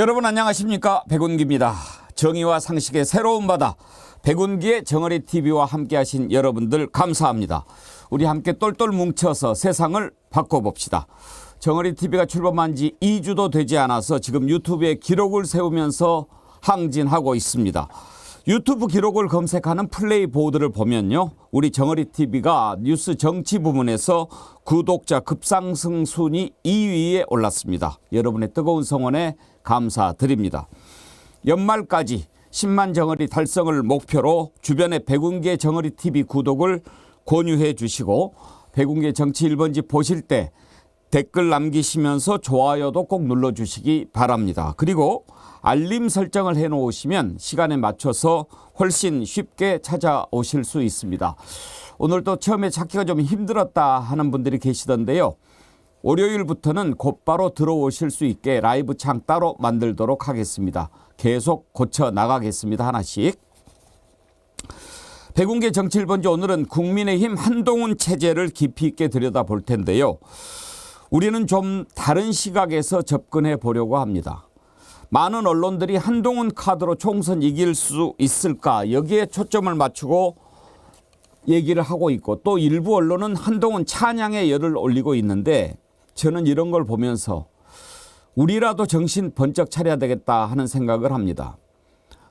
여러분 안녕하십니까? 백운기입니다. 정의와 상식의 새로운 바다 백운기의 정어리TV와 함께하신 여러분들 감사합니다. 우리 함께 똘똘 뭉쳐서 세상을 바꿔봅시다. 정어리TV가 출범한 지 2주도 되지 않아서 지금 유튜브에 기록을 세우면서 항진하고 있습니다. 유튜브 기록을 검색하는 플레이 보드를 보면요, 우리 정어리TV가 뉴스 정치 부문에서 구독자 급상승 순위 2위에 올랐습니다. 여러분의 뜨거운 성원에 감사드립니다. 연말까지 10만 정어리 달성을 목표로 주변에 백운기의 정어리TV 구독을 권유해 주시고, 백운기의 정치 1번지 보실 때 댓글 남기시면서 좋아요도 꼭 눌러주시기 바랍니다. 그리고 알림 설정을 해놓으시면 시간에 맞춰서 훨씬 쉽게 찾아오실 수 있습니다. 오늘도 처음에 찾기가 좀 힘들었다 하는 분들이 계시던데요, 월요일부터는 곧바로 들어오실 수 있게 라이브 창 따로 만들도록 하겠습니다. 계속 고쳐 나가겠습니다. 하나씩. 백운기 정치 1번지 오늘은 국민의힘 한동훈 체제를 깊이 있게 들여다볼 텐데요, 우리는 좀 다른 시각에서 접근해 보려고 합니다. 많은 언론들이 한동훈 카드로 총선 이길 수 있을까, 여기에 초점을 맞추고 얘기를 하고 있고, 또 일부 언론은 한동훈 찬양에 열을 올리고 있는데, 저는 이런 걸 보면서 우리라도 정신 번쩍 차려야 되겠다 하는 생각을 합니다.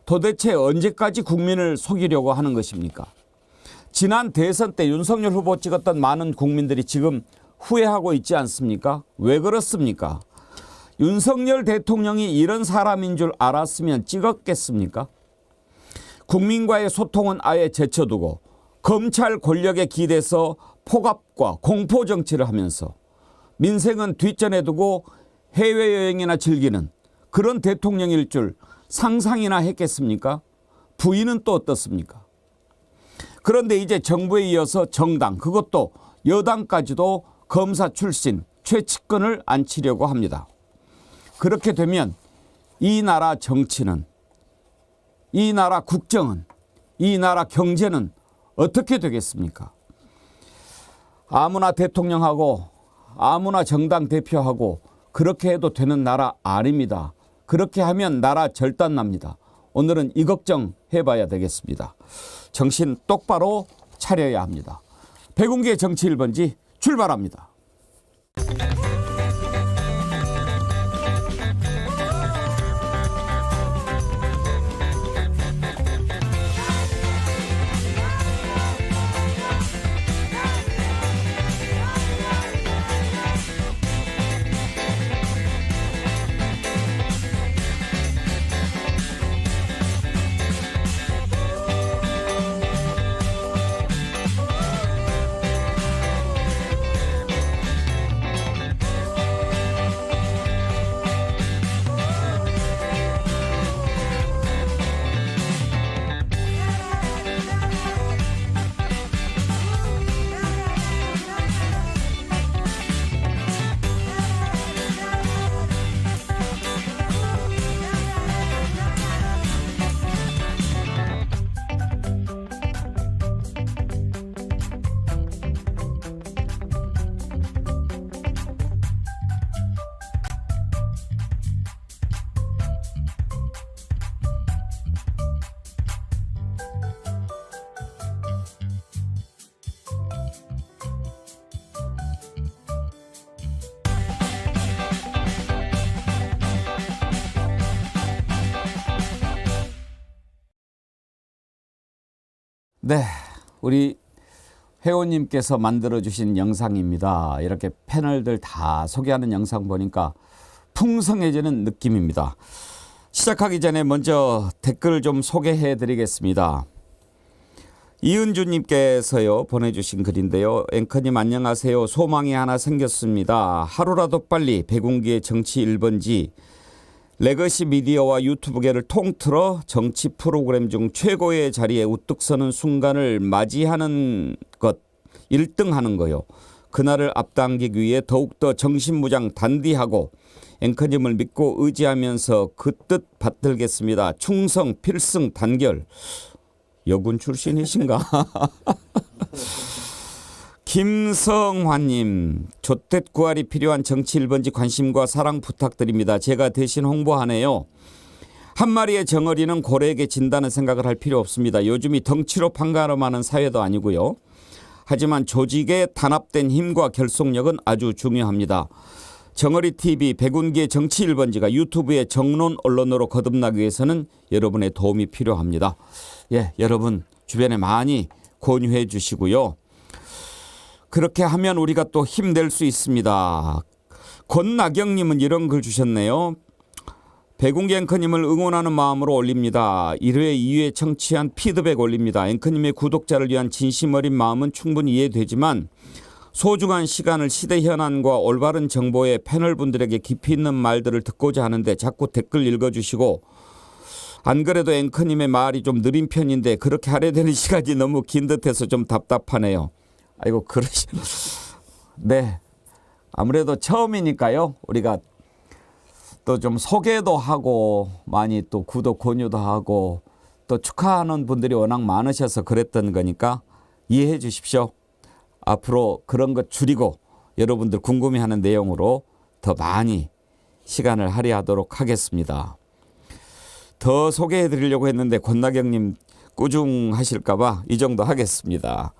도대체 언제까지 국민을 속이려고 하는 것입니까? 지난 대선 때 윤석열 후보 찍었던 많은 국민들이 지금 후회하고 있지 않습니까? 왜 그렇습니까? 윤석열 대통령이 이런 사람인 줄 알았으면 찍었겠습니까? 국민과의 소통은 아예 제쳐두고 검찰 권력에 기대서 포갑과 공포 정치를 하면서 민생은 뒷전에 두고 해외여행이나 즐기는 그런 대통령일 줄 상상이나 했겠습니까? 부인은 또 어떻습니까? 그런데 이제 정부에 이어서 정당, 그것도 여당까지도 검사 출신 최측근을 앉히려고 합니다. 그렇게 되면 이 나라 정치는, 이 나라 국정은, 이 나라 경제는 어떻게 되겠습니까? 아무나 대통령하고 아무나 정당 대표하고 그렇게 해도 되는 나라 아닙니다. 그렇게 하면 나라 절단납니다. 오늘은 이 걱정 해봐야 되겠습니다. 정신 똑바로 차려야 합니다. 백운기의 정치 1번지 출발합니다. 네, 우리 회원님께서 만들어주신 영상입니다. 이렇게 패널들 다 소개하는 영상 보니까 풍성해지는 느낌입니다. 시작하기 전에 먼저 댓글 좀 소개해 드리겠습니다. 이은주님께서요 보내주신 글인데요. 앵커님 안녕하세요. 소망이 하나 생겼습니다. 하루라도 빨리 백운기의 정치 1번지 레거시 미디어와 유튜브계를 통틀어 정치 프로그램 중 최고의 자리에 우뚝 서는 순간을 맞이하는 것, 1등 하는 거요. 그날을 앞당기기 위해 더욱더 정신무장 단디하고 앵커님을 믿고 의지하면서 그 뜻 받들겠습니다. 충성, 필승, 단결. 여군 출신이신가? 김성환님, 조댓구알이 필요한 정치 1번지 관심과 사랑 부탁드립니다. 제가 대신 홍보하네요. 한 마리의 정어리는 고래에게 진다는 생각을 할 필요 없습니다. 요즘이 덩치로 판가름하는 사회도 아니고요. 하지만 조직에 단합된 힘과 결속력은 아주 중요합니다. 정어리 TV 백운기의 정치 1번지가 유튜브의 정론 언론으로 거듭나기 위해서는 여러분의 도움이 필요합니다. 예, 여러분 주변에 많이 권유해 주시고요. 그렇게 하면 우리가 또 힘낼 수 있습니다. 권나경님은 이런 글 주셨네요. 백운기 앵커님을 응원하는 마음으로 올립니다. 1회, 2회 청취한 피드백 올립니다. 앵커님의 구독자를 위한 진심 어린 마음은 충분히 이해되지만 소중한 시간을 시대 현안과 올바른 정보에 패널분들에게 깊이 있는 말들을 듣고자 하는데 자꾸 댓글 읽어주시고 안 그래도 앵커님의 말이 좀 느린 편인데 그렇게 하려 되는 시간이 너무 긴 듯해서 좀 답답하네요. 아이고 네, 아무래도 처음이니까요. 우리가 또 좀 소개도 하고 많이 또 구독 권유도 하고 또 축하하는 분들이 워낙 많으셔서 그랬던 거니까 이해해 주십시오. 앞으로 그런 것 줄이고 여러분들 궁금해하는 내용으로 더 많이 시간을 할애하도록 하겠습니다. 더 소개해 드리려고 했는데 권나경님 꾸중하실까 봐 이 정도 하겠습니다.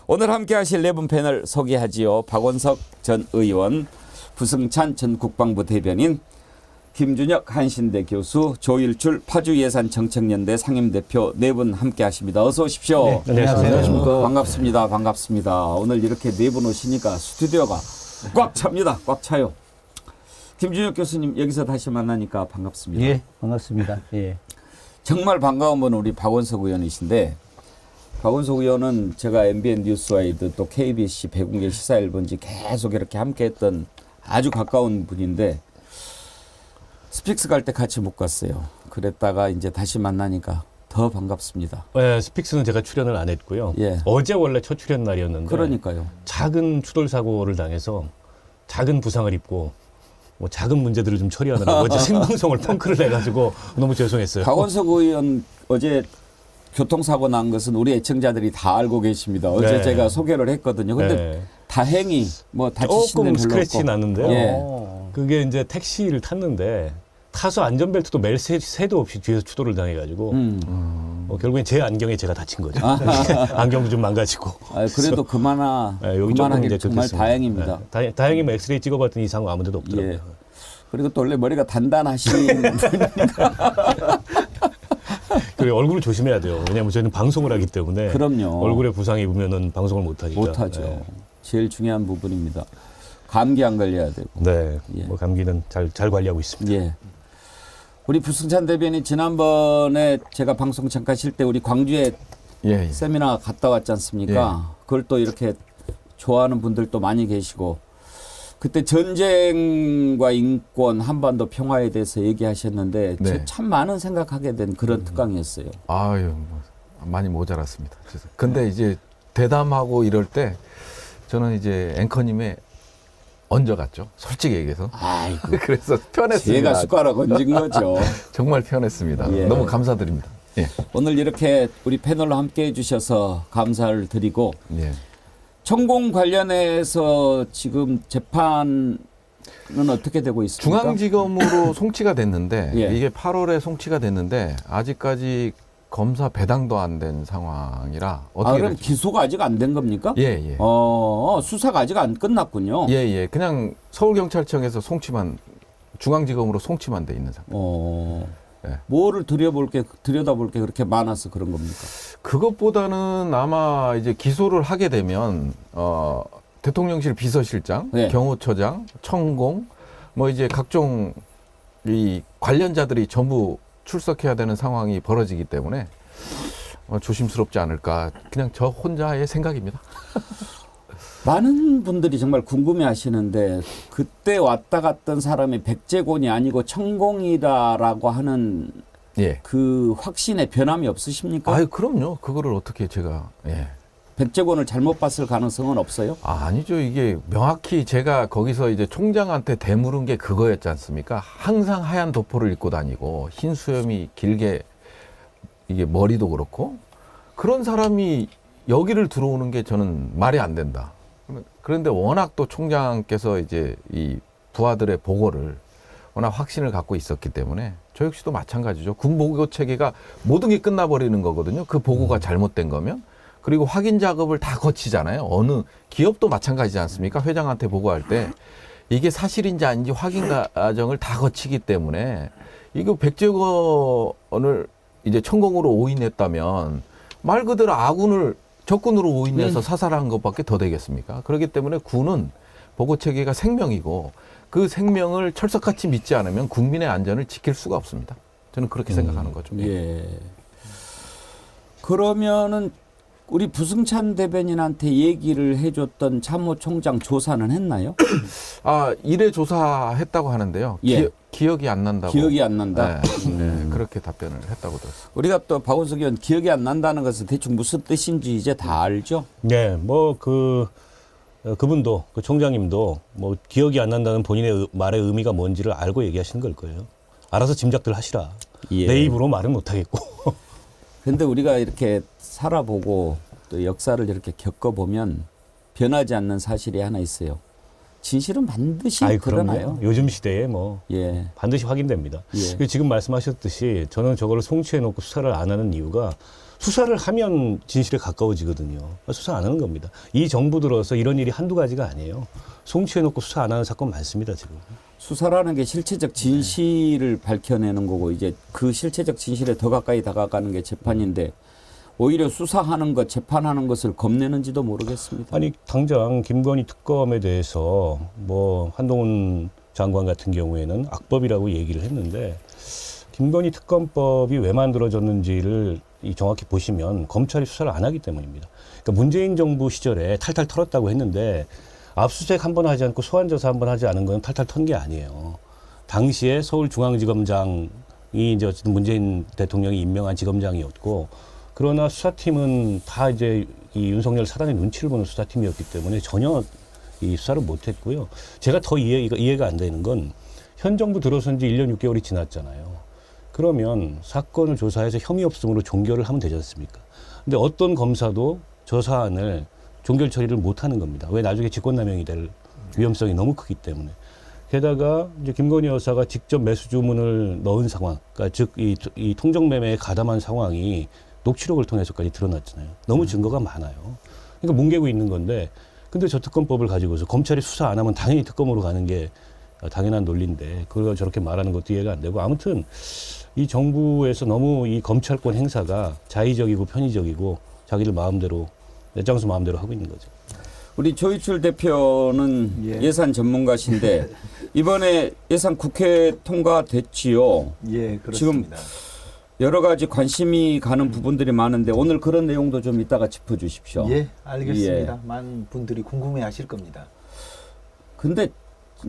오늘 함께 하실 네 분 패널 소개하지요. 박원석 전 의원, 부승찬 전 국방부 대변인, 김준혁 한신대 교수, 조일출 파주예산정책연대 상임대표 네 분 함께 하십니다. 어서 오십시오. 네, 안녕하세요. 반갑습니다. 반갑습니다. 오늘 이렇게 네 분 오시니까 스튜디오가 꽉 찹니다. 꽉 차요. 김준혁 교수님 여기서 다시 만나니까 반갑습니다. 예, 반갑습니다. 예. 정말 반가운 분은 우리 박원석 의원이신데 박원석 의원은 제가 MBN 뉴스와이드 또 KBC 백운기 시사 1번지 계속 이렇게 함께했던 아주 가까운 분인데 스픽스 갈 때 같이 못 갔어요. 그랬다가 이제 다시 만나니까 더 반갑습니다. 네, 스픽스는 제가 출연을 안 했고요. 예. 어제 원래 첫 출연 날이었는데 그러니까요. 작은 추돌 사고를 당해서 작은 부상을 입고 뭐 작은 문제들을 좀 처리하느라고 어제 생방송을 펑크를 내가지고 너무 죄송했어요. 박원석 의원 어제 교통사고 난 것은 우리 애청자들이 다 알고 계십니다. 어제 네. 제가 소개를 했거든요. 근데 네. 다행히 뭐 다치신 조금 데는 별로 스크래치 없고. 났는데요. 예. 그게 이제 택시를 탔는데 타서 안전벨트도 멜 새도 없이 뒤에서 추돌을 당해가지고 결국엔 제 안경에 제가 다친 거죠. 안경도 좀 망가지고. 그래도 네, 여기 조금 그만하길 이제 정말 긁혔습니다. 다행입니다. 네, 다행히 뭐 엑스레이 찍어봤더니 이상 아무 데도 없더라고요. 예. 그리고 또 원래 머리가 단단하신 그리고 얼굴을 조심해야 돼요. 왜냐하면 저희는 방송을 하기 때문에 그럼요. 얼굴에 부상이 입으면은 방송을 못 하니까. 못하죠. 네. 제일 중요한 부분입니다. 감기 안 걸려야 되고. 네. 예. 뭐 감기는 잘 관리하고 있습니다. 예. 우리 부승찬 대변인 지난번에 제가 방송 잠깐 쉴 때 우리 광주에 예. 세미나 갔다 왔지 않습니까? 그걸 또 이렇게 좋아하는 분들도 많이 계시고 그때 전쟁과 인권, 한반도 평화에 대해서 얘기하셨는데 네. 참 많은 생각하게 된 그런 특강이었어요. 아유, 뭐, 많이 모자랐습니다. 그래서 근데 이제 대담하고 이럴 때 저는 이제 앵커님의 얹어갔죠. 솔직히 얘기해서. 아이고. 그래서 편했습니다. 제가 숟가락 얹은 거죠. 정말 편했습니다. 예. 너무 감사드립니다. 예. 오늘 이렇게 우리 패널로 함께 해주셔서 감사를 드리고 예. 천공 관련해서 지금 재판은 어떻게 되고 있습니까? 중앙지검으로 송치가 됐는데 예. 이게 8월에 송치가 됐는데 아직까지 검사 배당도 안 된 상황이라 어떻게 그럼 될지. 기소가 아직 안 된 겁니까? 예, 예. 수사가 아직 안 끝났군요. 예, 예. 그냥 서울경찰청에서 송치만 중앙지검으로 송치만 돼 있는 상태. 예. 뭐를 들여다볼 게 그렇게 많아서 그런 겁니까? 그것보다는 아마 이제 기소를 하게 되면 대통령실 비서실장, 네. 경호처장, 천공 뭐 이제 각종 이 관련자들이 전부 출석해야 되는 상황이 벌어지기 때문에 조심스럽지 않을까. 그냥 저 혼자의 생각입니다. 많은 분들이 정말 궁금해하시는데 그때 왔다 갔던 사람이 백제곤이 아니고 천공이다라고 하는 예. 그 확신에 변함이 없으십니까? 아유, 그럼요. 그거를 어떻게 제가 예. 백제곤을 잘못 봤을 가능성은 없어요? 아니죠. 이게 명확히 제가 거기서 이제 총장한테 되물은 게 그거였지 않습니까? 항상 하얀 도포를 입고 다니고 흰 수염이 길게 이게 머리도 그렇고 그런 사람이 여기를 들어오는 게 저는 말이 안 된다. 그런데 워낙 또 총장께서 이제 이 부하들의 보고를 워낙 확신을 갖고 있었기 때문에 저 역시도 마찬가지죠. 군보고 체계가 모든 게 끝나버리는 거거든요. 그 보고가 잘못된 거면. 그리고 확인 작업을 다 거치잖아요. 어느 기업도 마찬가지지 않습니까? 회장한테 보고할 때 이게 사실인지 아닌지 확인 과정을 다 거치기 때문에 이거 100조 원을 이제 천공으로 오인했다면 말 그대로 아군을 적군으로 오인해서 사살한 것밖에 더 되겠습니까? 그렇기 때문에 군은 보고 체계가 생명이고 그 생명을 철석같이 믿지 않으면 국민의 안전을 지킬 수가 없습니다. 저는 그렇게 생각하는 거죠. 예. 그러면은 우리 부승찬 대변인한테 얘기를 해줬던 참모총장 조사는 했나요? 아, 이래 조사했다고 하는데요. 예. 기억이 안 난다고. 기억이 안 난다. 네, 그렇게 답변을 했다고 들었어요. 우리가 또 박원석 의원 기억이 안 난다는 것은 대충 무슨 뜻인지 이제 다 알죠? 네, 뭐 그분도 그 총장님도 뭐 기억이 안 난다는 본인의 말의 의미가 뭔지를 알고 얘기하시는 걸 거예요. 알아서 짐작들 하시라. 예. 내 입으로 말은 못 하겠고. 근데 우리가 이렇게 살아보고 또 역사를 이렇게 겪어보면 변하지 않는 사실이 하나 있어요. 진실은 반드시 드러나요. 그럼요. 요즘 시대에 뭐 예. 반드시 확인됩니다. 예. 그리고 지금 말씀하셨듯이 저는 저거를 송치해놓고 수사를 안 하는 이유가 수사를 하면 진실에 가까워지거든요. 수사 안 하는 겁니다. 이 정부 들어서 이런 일이 한두 가지가 아니에요. 송치해놓고 수사 안 하는 사건 많습니다, 지금. 수사라는 게 실체적 진실을 밝혀내는 거고 이제 그 실체적 진실에 더 가까이 다가가는 게 재판인데 오히려 수사하는 것, 재판하는 것을 겁내는지도 모르겠습니다. 아니 당장 김건희 특검에 대해서 뭐 한동훈 장관 같은 경우에는 악법이라고 얘기를 했는데 김건희 특검법이 왜 만들어졌는지를 정확히 보시면 검찰이 수사를 안 하기 때문입니다. 그러니까 문재인 정부 시절에 탈탈 털었다고 했는데 압수수색 한 번 하지 않고 소환조사 한 번 하지 않은 건 탈탈 턴 게 아니에요. 당시에 서울중앙지검장이 이제 어쨌든 문재인 대통령이 임명한 지검장이었고 그러나 수사팀은 다 이제 이 윤석열 사단의 눈치를 보는 수사팀이었기 때문에 전혀 이 수사를 못했고요. 제가 더 이해가 안 되는 건 현 정부 들어선 지 1년 6개월이 지났잖아요. 그러면 사건을 조사해서 혐의 없음으로 종결을 하면 되지 않습니까? 근데 어떤 검사도 저 사안을 종결 처리를 못하는 겁니다. 왜 나중에 직권남용이 될 위험성이 너무 크기 때문에. 게다가 이제 김건희 여사가 직접 매수 주문을 넣은 상황, 그러니까 즉 이 통정매매에 가담한 상황이 녹취록을 통해서까지 드러났잖아요. 너무 증거가 많아요. 그러니까 뭉개고 있는 건데, 근데 저 특검법을 가지고서 검찰이 수사 안 하면 당연히 특검으로 가는 게 당연한 논리인데 그걸 저렇게 말하는 것도 이해가 안 되고 아무튼 이 정부에서 너무 이 검찰권 행사가 자의적이고 편의적이고 자기들 마음대로 장수 마음대로 하고 있는 거죠. 우리 조희출 대표는 예산 전문가신데 이번에 예산 국회 통과됐지요. 예, 그렇습니다. 지금 여러 가지 관심이 가는 부분들이 많은데 오늘 그런 내용도 좀 이따가 짚어주십시오. 예, 알겠습니다. 많은 분들이 궁금해하실 겁니다. 근데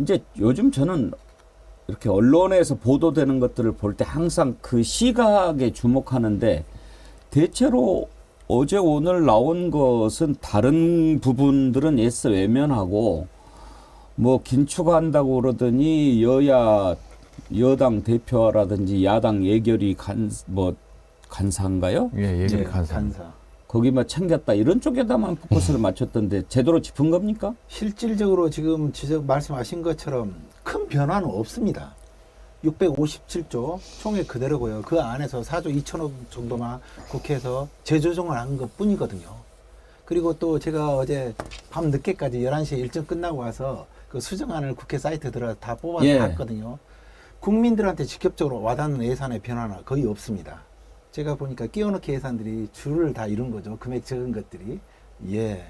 이제 요즘 저는 이렇게 언론에서 보도되는 것들을 볼 때 항상 그 시각에 주목하는데 대체로 어제 오늘 나온 것은 다른 부분들은 애써 외면하고 뭐 긴축한다고 그러더니 여당 대표라든지 야당 예결위 간사인가요? 예, 예결위 예, 간사. 거기 뭐 챙겼다 이런 쪽에다만 포커스를 맞췄던데 제대로 짚은 겁니까? 실질적으로 지금 말씀하신 것처럼 큰 변화는 없습니다. 657조 총액 그대로고요. 그 안에서 4조 2천억 정도만 국회에서 재조정을 한 것뿐이거든요. 그리고 또 제가 어제 밤 늦게까지 11시에 일정 끝나고 와서 그 수정안을 국회 사이트에 들어가서 다 뽑아서 예. 봤거든요. 국민들한테 직접적으로 와닿는 예산의 변화는 거의 없습니다. 제가 보니까 끼워넣기 예산들이 줄을 다 이룬 거죠. 금액 적은 것들이. 예.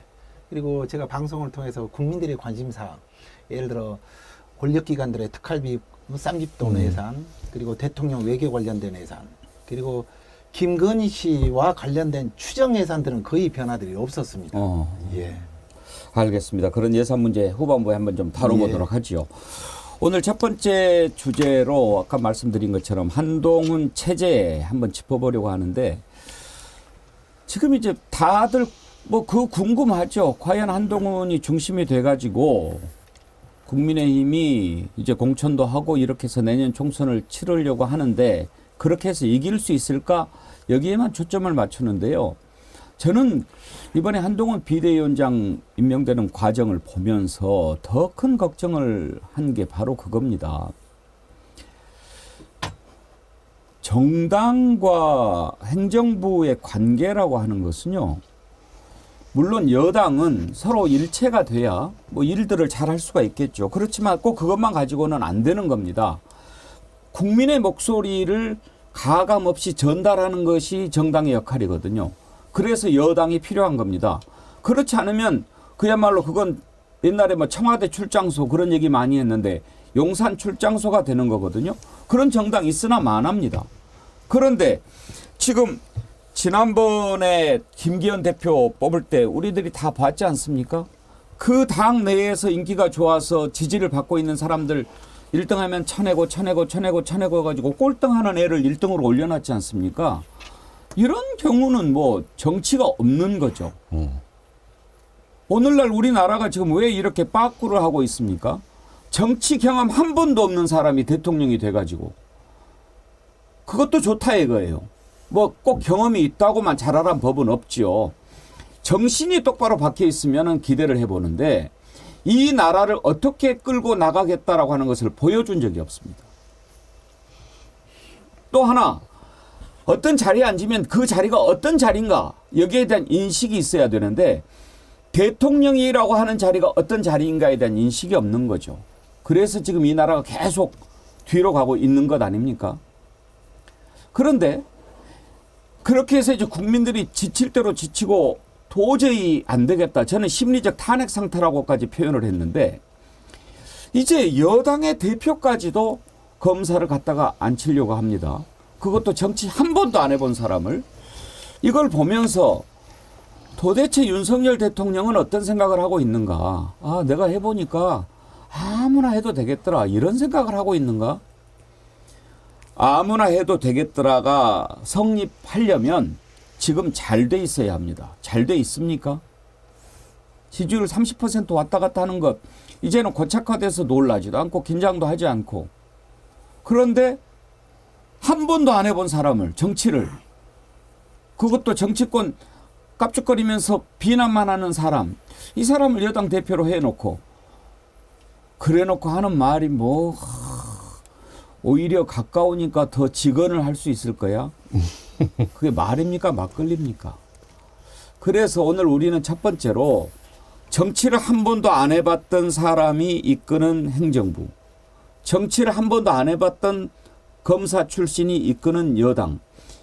그리고 제가 방송을 통해서 국민들의 관심사, 예를 들어 권력기관들의 특활비 쌍집돈 예산, 그리고 대통령 외교 관련된 예산, 그리고 김건희 씨와 관련된 추정 예산들은 거의 변화들이 없었습니다. 예. 알겠습니다. 그런 예산 문제 후반부에 한번 좀 다뤄보도록 하지요. 오늘 첫 번째 주제로 아까 말씀드린 것처럼 한동훈 체제 한번 짚어보려고 하는데 지금 이제 다들 뭐 그거 궁금하죠. 과연 한동훈이 중심이 돼가지고 국민의힘이 이제 공천도 하고 이렇게 해서 내년 총선을 치르려고 하는데 그렇게 해서 이길 수 있을까? 여기에만 초점을 맞추는데요. 저는 이번에 한동훈 비대위원장 임명되는 과정을 보면서 더 큰 걱정을 한 게 바로 그겁니다. 정당과 행정부의 관계라고 하는 것은요, 물론 여당은 서로 일체가 돼야 뭐 일들을 잘 할 수가 있겠죠. 그렇지만 꼭 그것만 가지고는 안 되는 겁니다. 국민의 목소리를 가감 없이 전달하는 것이 정당의 역할이거든요. 그래서 여당이 필요한 겁니다. 그렇지 않으면 그야말로 그건 옛날에 뭐 청와대 출장소 그런 얘기 많이 했는데 용산 출장소가 되는 거거든요. 그런 정당 있으나 마나입니다. 그런데 지금 지난번에 김기현 대표 뽑을 때 우리들이 다 봤지 않습니까? 그 당 내에서 인기가 좋아서 지지를 받고 있는 사람들 1등 하면 쳐내고 가지고 꼴등하는 애를 1등으로 올려놨지 않습니까? 이런 경우는 뭐 정치가 없는 거죠. 오늘날 우리나라가 지금 왜 이렇게 빠꾸를 하고 있습니까? 정치 경험 한 번도 없는 사람이 대통령이 돼가지고 그것도 좋다 이거예요. 뭐 꼭 경험이 있다고만 잘하란 법은 없지요. 정신이 똑바로 박혀 있으면 기대를 해보는데 이 나라를 어떻게 끌고 나가겠다라고 하는 것을 보여준 적이 없습니다. 또 하나, 어떤 자리에 앉으면 그 자리가 어떤 자리인가 여기에 대한 인식이 있어야 되는데 대통령이라고 하는 자리가 어떤 자리인가에 대한 인식이 없는 거죠. 그래서 지금 이 나라가 계속 뒤로 가고 있는 것 아닙니까? 그런데 그렇게 해서 이제 국민들이 지칠 대로 지치고 도저히 안 되겠다. 저는 심리적 탄핵 상태라고까지 표현을 했는데 이제 여당의 대표까지도 검사를 갖다가 앉히려고 합니다. 그것도 정치 한 번도 안 해본 사람을. 이걸 보면서 도대체 윤석열 대통령은 어떤 생각을 하고 있는가. 아, 내가 해보니까 아무나 해도 되겠더라. 이런 생각을 하고 있는가. 아무나 해도 되겠더라가 성립하려면 지금 잘 돼 있어야 합니다. 잘 돼 있습니까? 지지율 30% 왔다 갔다 하는 것 이제는 고착화돼서 놀라지도 않고 긴장도 하지 않고 그런데 한 번도 안 해본 사람을 정치를 그것도 정치권 깝죽거리면서 비난만 하는 사람 이 사람을 여당 대표로 해놓고 그래놓고 하는 말이 뭐 오히려 가까우니까 더 직언을 할 수 있을 거야. 그게 말입니까? 막걸리입니까? 그래서 오늘 우리는 첫 번째로 정치를 한 번도 안 해봤던 사람이 이끄는 행정부, 정치를 한 번도 안 해봤던 검사 출신이 이끄는 여당,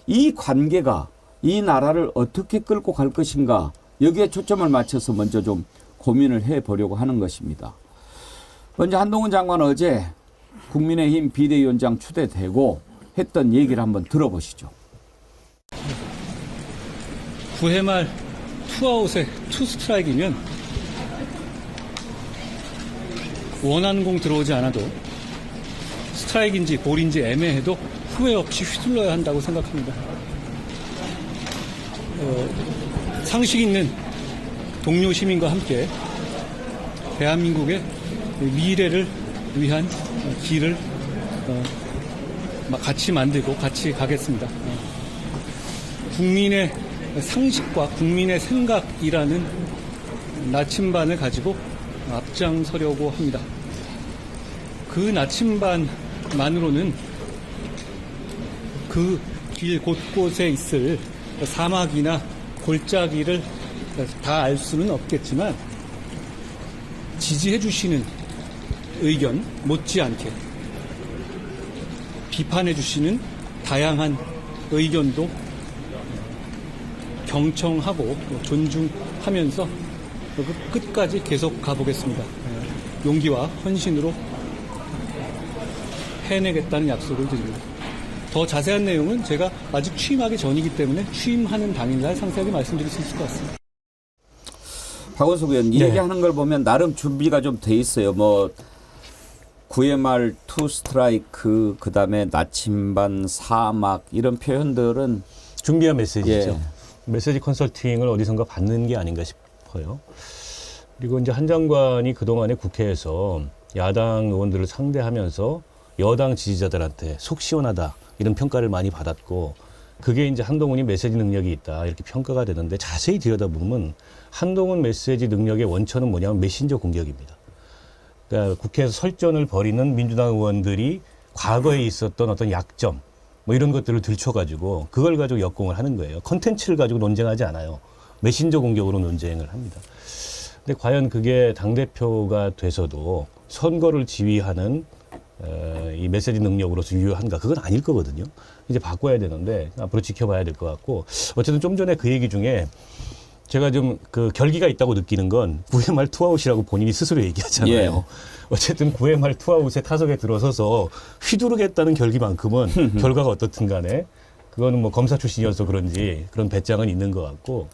이 관계가 이 나라를 어떻게 끌고 갈 것인가 여기에 초점을 맞춰서 먼저 좀 고민을 해보려고 하는 것입니다. 먼저 한동훈 장관 어제 국민의힘 비대위원장 추대되고 했던 얘기를 한번 들어보시죠. 9회 말 투아웃에 투스트라이크이면 원하는 공 들어오지 않아도 스트라이크인지 볼인지 애매해도 후회 없이 휘둘러야 한다고 생각합니다. 상식 있는 동료 시민과 함께 대한민국의 미래를 위한 길을 같이 만들고 같이 가겠습니다. 국민의 상식과 국민의 생각이라는 나침반을 가지고 앞장서려고 합니다. 그 나침반만으로는 그 길 곳곳에 있을 사막이나 골짜기를 다 알 수는 없겠지만 지지해 주시는 의견 못지않게 비판해 주시는 다양한 의견도 경청하고 존중하면서 끝까지 계속 가보겠습니다. 용기와 헌신으로 해내겠다는 약속을 드립니다. 더 자세한 내용은 제가 아직 취임하기 전이기 때문에 취임하는 당일날 상세하게 말씀드릴 수 있을 것 같습니다. 박원석 의원 이 얘기하는 걸 보면 나름 준비가 좀 돼 있어요. 뭐 9회 말 투 스트라이크 그다음에 나침반 사막 이런 표현들은 준비한 메시지죠. 예. 메시지 컨설팅을 어디선가 받는 게 아닌가 싶어요. 그리고 이제 한 장관이 그동안에 국회에서 야당 의원들을 상대하면서 여당 지지자들한테 속 시원하다 이런 평가를 많이 받았고 그게 이제 한동훈이 메시지 능력이 있다 이렇게 평가가 되는데 자세히 들여다보면 한동훈 메시지 능력의 원천은 뭐냐면 메신저 공격입니다. 그러니까 국회에서 설전을 벌이는 민주당 의원들이 과거에 있었던 어떤 약점 뭐 이런 것들을 들춰가지고 그걸 가지고 역공을 하는 거예요. 컨텐츠를 가지고 논쟁하지 않아요. 메신저 공격으로 논쟁을 합니다. 근데 과연 그게 당대표가 돼서도 선거를 지휘하는 이 메시지 능력으로서 유효한가? 그건 아닐 거거든요. 이제 바꿔야 되는데 앞으로 지켜봐야 될 것 같고 어쨌든 좀 전에 그 얘기 중에 제가 좀 그 결기가 있다고 느끼는 건 9회 말 투아웃이라고 본인이 스스로 얘기하잖아요. 예. 어쨌든 9회 말 투아웃에 타석에 들어서서 휘두르겠다는 결기만큼은 결과가 어떻든 간에 그거는 뭐 검사 출신이어서 그런지 그런 배짱은 있는 것 같고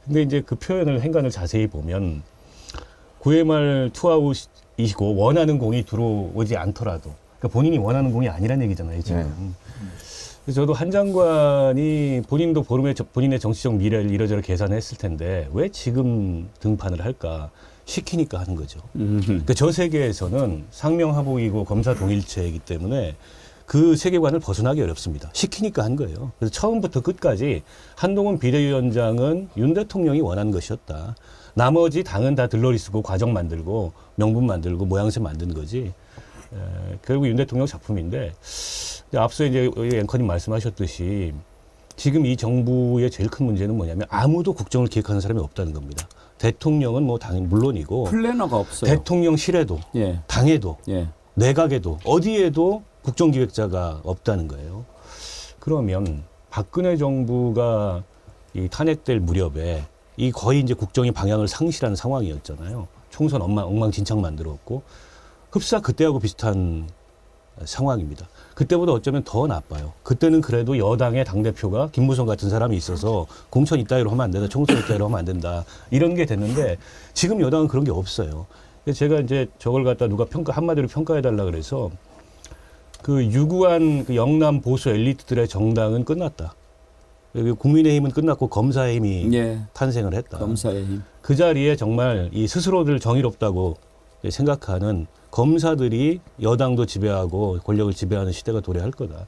근데 이제 그 표현을 행간을 자세히 보면 9회 말 투아웃이고 원하는 공이 들어오지 않더라도 그러니까 본인이 원하는 공이 아니란 얘기잖아요 지금. 네. 그래서 저도 한 장관이 본인도 보름에 본인의 정치적 미래를 이러저러 계산했을 텐데 왜 지금 등판을 할까 시키니까 하는 거죠. 그러니까 저 세계에서는 상명하복이고 검사 동일체이기 때문에 그 세계관을 벗어나기 어렵습니다. 시키니까 한 거예요. 그래서 처음부터 끝까지 한동훈 비대위원장은 윤 대통령이 원하는 것이었다. 나머지 당은 다 들러리 쓰고 과정 만들고 명분 만들고 모양새 만든 거지. 결국 윤 대통령 작품인데 앞서 이제 앵커님 말씀하셨듯이 지금 이 정부의 제일 큰 문제는 뭐냐면 아무도 국정을 기획하는 사람이 없다는 겁니다. 대통령은 뭐 당연히 물론이고 플래너가 없어요. 대통령실에도 예. 당에도 예. 내각에도 어디에도 국정기획자가 없다는 거예요. 그러면 박근혜 정부가 이 탄핵될 무렵에 이 거의 이제 국정의 방향을 상실한 상황이었잖아요. 총선 엉망진창 만들었고 흡사 그때하고 비슷한 상황입니다. 그때보다 어쩌면 더 나빠요. 그때는 그래도 여당의 당대표가 김무성 같은 사람이 있어서 공천 이따위로 하면 안 된다. 총선 이따위로 하면 안 된다. 이런 게 됐는데 지금 여당은 그런 게 없어요. 그래서 제가 이제 저걸 갖다 누가 한마디로 평가해달라 그래서 그 유구한 그 영남 보수 엘리트들의 정당은 끝났다. 여기 국민의힘은 끝났고 검사힘이 예. 탄생을 했다. 검사의 힘. 그 자리에 정말 이 스스로들 정의롭다고 생각하는 검사들이 여당도 지배하고 권력을 지배하는 시대가 도래할 거다.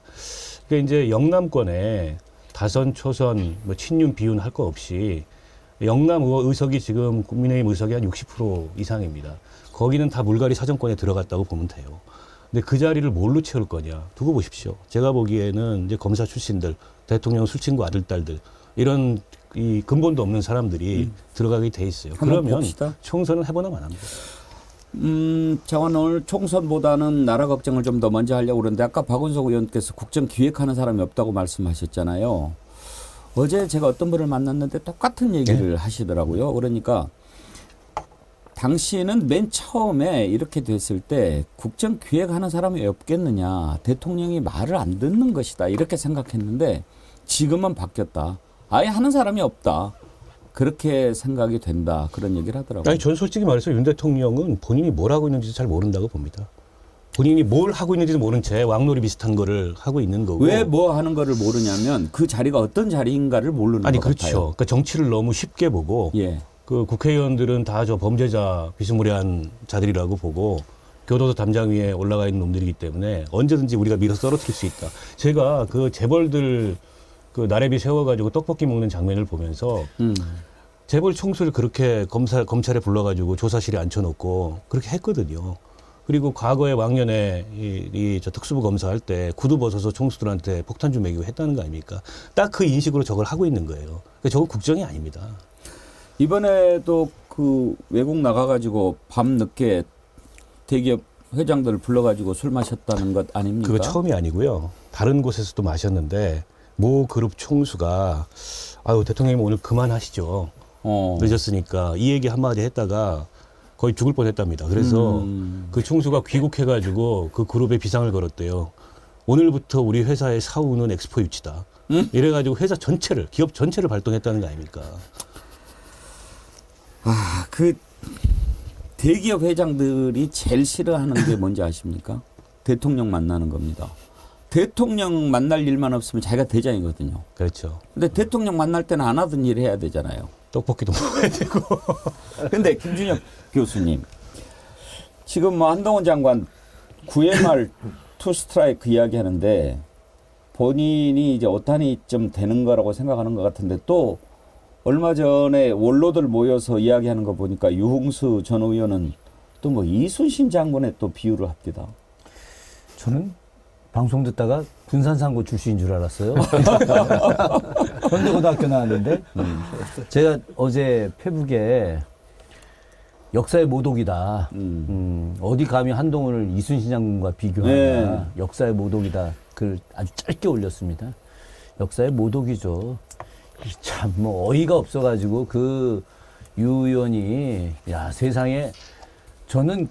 그러니까 이제 영남권에 다선, 초선, 뭐 친윤, 비윤 할 거 없이 영남 의석이 지금 국민의힘 의석이 한 60% 이상입니다. 거기는 다 물갈이 사정권에 들어갔다고 보면 돼요. 근데 그 자리를 뭘로 채울 거냐 두고 보십시오. 제가 보기에는 이제 검사 출신들, 대통령 술친구 아들, 딸들 이런 이 근본도 없는 사람들이 들어가게 돼 있어요. 한번 그러면 봅시다. 총선은 해보나 마나입니다. 저는 오늘 총선보다는 나라 걱정을 좀 더 먼저 하려고 그러는데 아까 박원석 의원께서 국정 기획하는 사람이 없다고 말씀하셨잖아요. 어제 제가 어떤 분을 만났는데 똑같은 얘기를 하시더라고요. 그러니까 당시에는 맨 처음에 이렇게 됐을 때 국정 기획하는 사람이 없겠느냐. 대통령이 말을 안 듣는 것이다. 이렇게 생각했는데 지금은 바뀌었다. 아예 하는 사람이 없다. 그렇게 생각이 된다. 그런 얘기를 하더라고요. 아니, 전 솔직히 말해서 윤 대통령은 본인이 뭘 하고 있는지 잘 모른다고 봅니다. 본인이 뭘 하고 있는지도 모른 채 왕놀이 비슷한 거를 하고 있는 거고. 왜 뭐 하는 거를 모르냐면 그 자리가 어떤 자리인가를 모르는 아니 것 그렇죠. 같아요. 그러니까 정치를 너무 쉽게 보고 예. 그 국회의원들은 다 저 범죄자 비스무리한 자들이라고 보고 교도소 담장 위에 올라가 있는 놈들이기 때문에 언제든지 우리가 밀어서 떨어뜨릴 수 있다. 제가 그 재벌들 그 나래비 세워가지고 떡볶이 먹는 장면을 보면서 재벌 총수를 그렇게 검찰에 불러가지고 조사실에 앉혀놓고 그렇게 했거든요. 그리고 과거에 왕년에 저 특수부 검사할 때 구두 벗어서 총수들한테 폭탄주 먹이고 했다는 거 아닙니까? 딱 그 인식으로 저걸 하고 있는 거예요. 그러니까 저건 국정이 아닙니다. 이번에도 그 외국 나가가지고 밤 늦게 대기업 회장들을 불러가지고 술 마셨다는 것 아닙니까? 그거 처음이 아니고요. 다른 곳에서도 마셨는데 모 그룹 총수가 아유 대통령님 오늘 그만하시죠. 늦었으니까 이 얘기 한마디 했다가 거의 죽을 뻔했답니다. 그래서 그 총수가 귀국해가지고 그 그룹에 비상을 걸었대요. 오늘부터 우리 회사의 사후는 엑스포 유치다. 이래가지고 회사 전체를 기업 전체를 발동했다는 거 아닙니까? 아, 그 대기업 회장들이 제일 싫어하는 게 뭔지 아십니까? 대통령 만나는 겁니다. 대통령 만날 일만 없으면 자기가 대장이거든요. 그렇죠. 근데 대통령 만날 때는 안 하던 일 해야 되잖아요. 떡볶이도 먹어야 되고. 근데 김준혁 교수님, 지금 뭐 한동훈 장관 9회 말 투 스트라이크 이야기 하는데 본인이 이제 오탄이 좀 되는 거라고 생각하는 것 같은데 또 얼마 전에 원로들 모여서 이야기하는 거 보니까 유흥수 전 의원은 또 뭐 이순신 장군의 또 비유를 합니다. 저는 방송 듣다가 군산상고 출신인 줄 알았어요. 현대고등학교 나왔는데 제가 어제 페북에 역사의 모독이다. 어디 감히 한동훈을 이순신 장군과 비교하냐. 네. 역사의 모독이다. 글 아주 짧게 올렸습니다. 역사의 모독이죠. 참 뭐 어이가 없어가지고 그 유 의원이 야 세상에 저는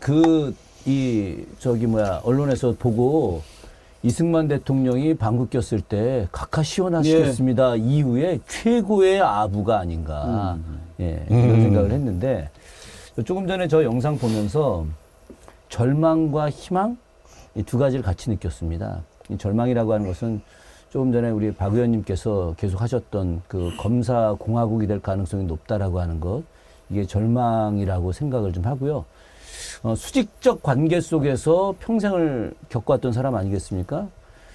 언론에서 보고 이승만 대통령이 방귀 꼈을 때 각하 시원하시겠습니다. 이후에 최고의 아부가 아닌가. 예, 이런 생각을 했는데 조금 전에 저 영상 보면서 절망과 희망 이 두 가지를 같이 느꼈습니다. 이 절망이라고 하는 것은 조금 전에 우리 박 의원님께서 계속 하셨던 그 검사 공화국이 될 가능성이 높다라고 하는 것 이게 절망이라고 생각을 좀 하고요. 수직적 관계 속에서 평생을 겪어왔던 사람 아니겠습니까?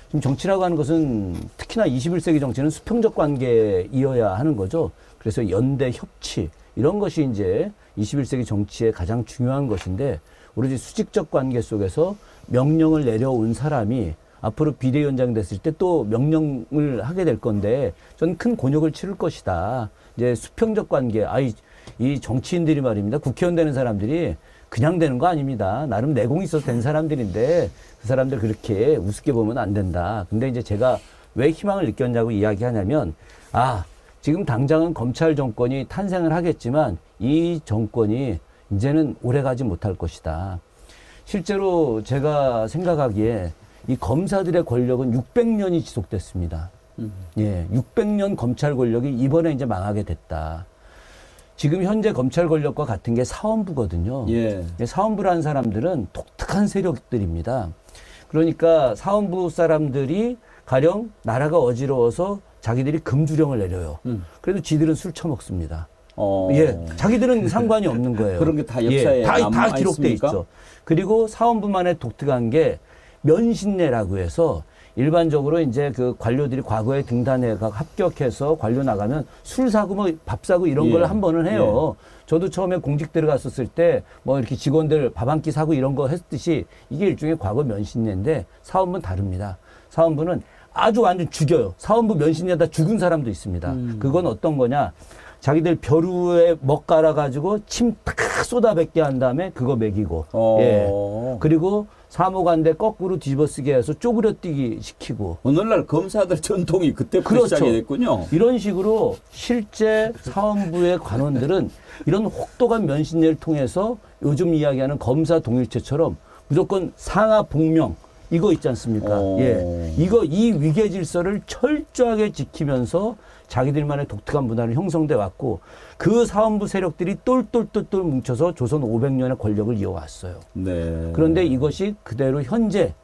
지금 정치라고 하는 것은 특히나 21세기 정치는 수평적 관계이어야 하는 거죠. 그래서 연대, 협치 이런 것이 이제 21세기 정치의 가장 중요한 것인데 오로지 수직적 관계 속에서 명령을 내려온 사람이 앞으로 비대위원장 됐을 때 또 명령을 하게 될 건데 저는 큰 곤욕을 치를 것이다. 이제 수평적 관계, 이 정치인들이 말입니다. 국회의원 되는 사람들이 그냥 되는 거 아닙니다. 나름 내공이 있어서 된 사람들인데 그 사람들 그렇게 우습게 보면 안 된다. 근데 이제 제가 왜 희망을 느꼈냐고 이야기하냐면 지금 당장은 검찰 정권이 탄생을 하겠지만 이 정권이 이제는 오래가지 못할 것이다. 실제로 제가 생각하기에 이 검사들의 권력은 600년이 지속됐습니다. 예, 600년 검찰 권력이 이번에 이제 망하게 됐다. 지금 현재 검찰 권력과 같은 게 사원부거든요. 예. 사원부라는 사람들은 독특한 세력들입니다. 그러니까 사원부 사람들이 가령 나라가 어지러워서 자기들이 금주령을 내려요. 그래도 지들은 술 처먹습니다. 예, 자기들은 상관이 없는 거예요. 그런 게 다 역사에 다 남아 기록돼 있습니까? 있죠. 그리고 사원부만의 독특한 게 면신례라고 해서 일반적으로 이제 그 관료들이 과거에 등단회가 합격해서 관료 나가면 술 사고 뭐 밥 사고 이런 걸 한 번은 해요. 저도 처음에 공직 들어갔었을 때 뭐 이렇게 직원들 밥 한 끼 사고 이런 거 했듯이 이게 일종의 과거 면신례인데 사원부는 다릅니다. 사원부는 아주 완전 죽여요. 사원부 면신례다 죽은 사람도 있습니다. 그건 어떤 거냐. 자기들 벼루에 먹 깔아가지고 침 탁 쏟아뱉게 한 다음에 그거 먹이고, 예. 그리고 사무관대 거꾸로 뒤집어쓰게 해서 쪼그려뛰기 시키고. 오늘날 검사들 전통이 그때부터 시작이 됐군요. 이런 식으로 실제 사원부의 관원들은 이런 혹독한 면신례를 통해서 요즘 이야기하는 검사 동일체처럼 무조건 상하 복명 이거 있지 않습니까? 예. 이 위계 질서를 철저하게 지키면서 자기들만의 독특한 문화를 형성돼 왔고 그 사원부 세력들이 똘똘똘똘 뭉쳐서 조선 500년의 권력을 이어왔어요. 네. 그런데 이것이 그대로 현재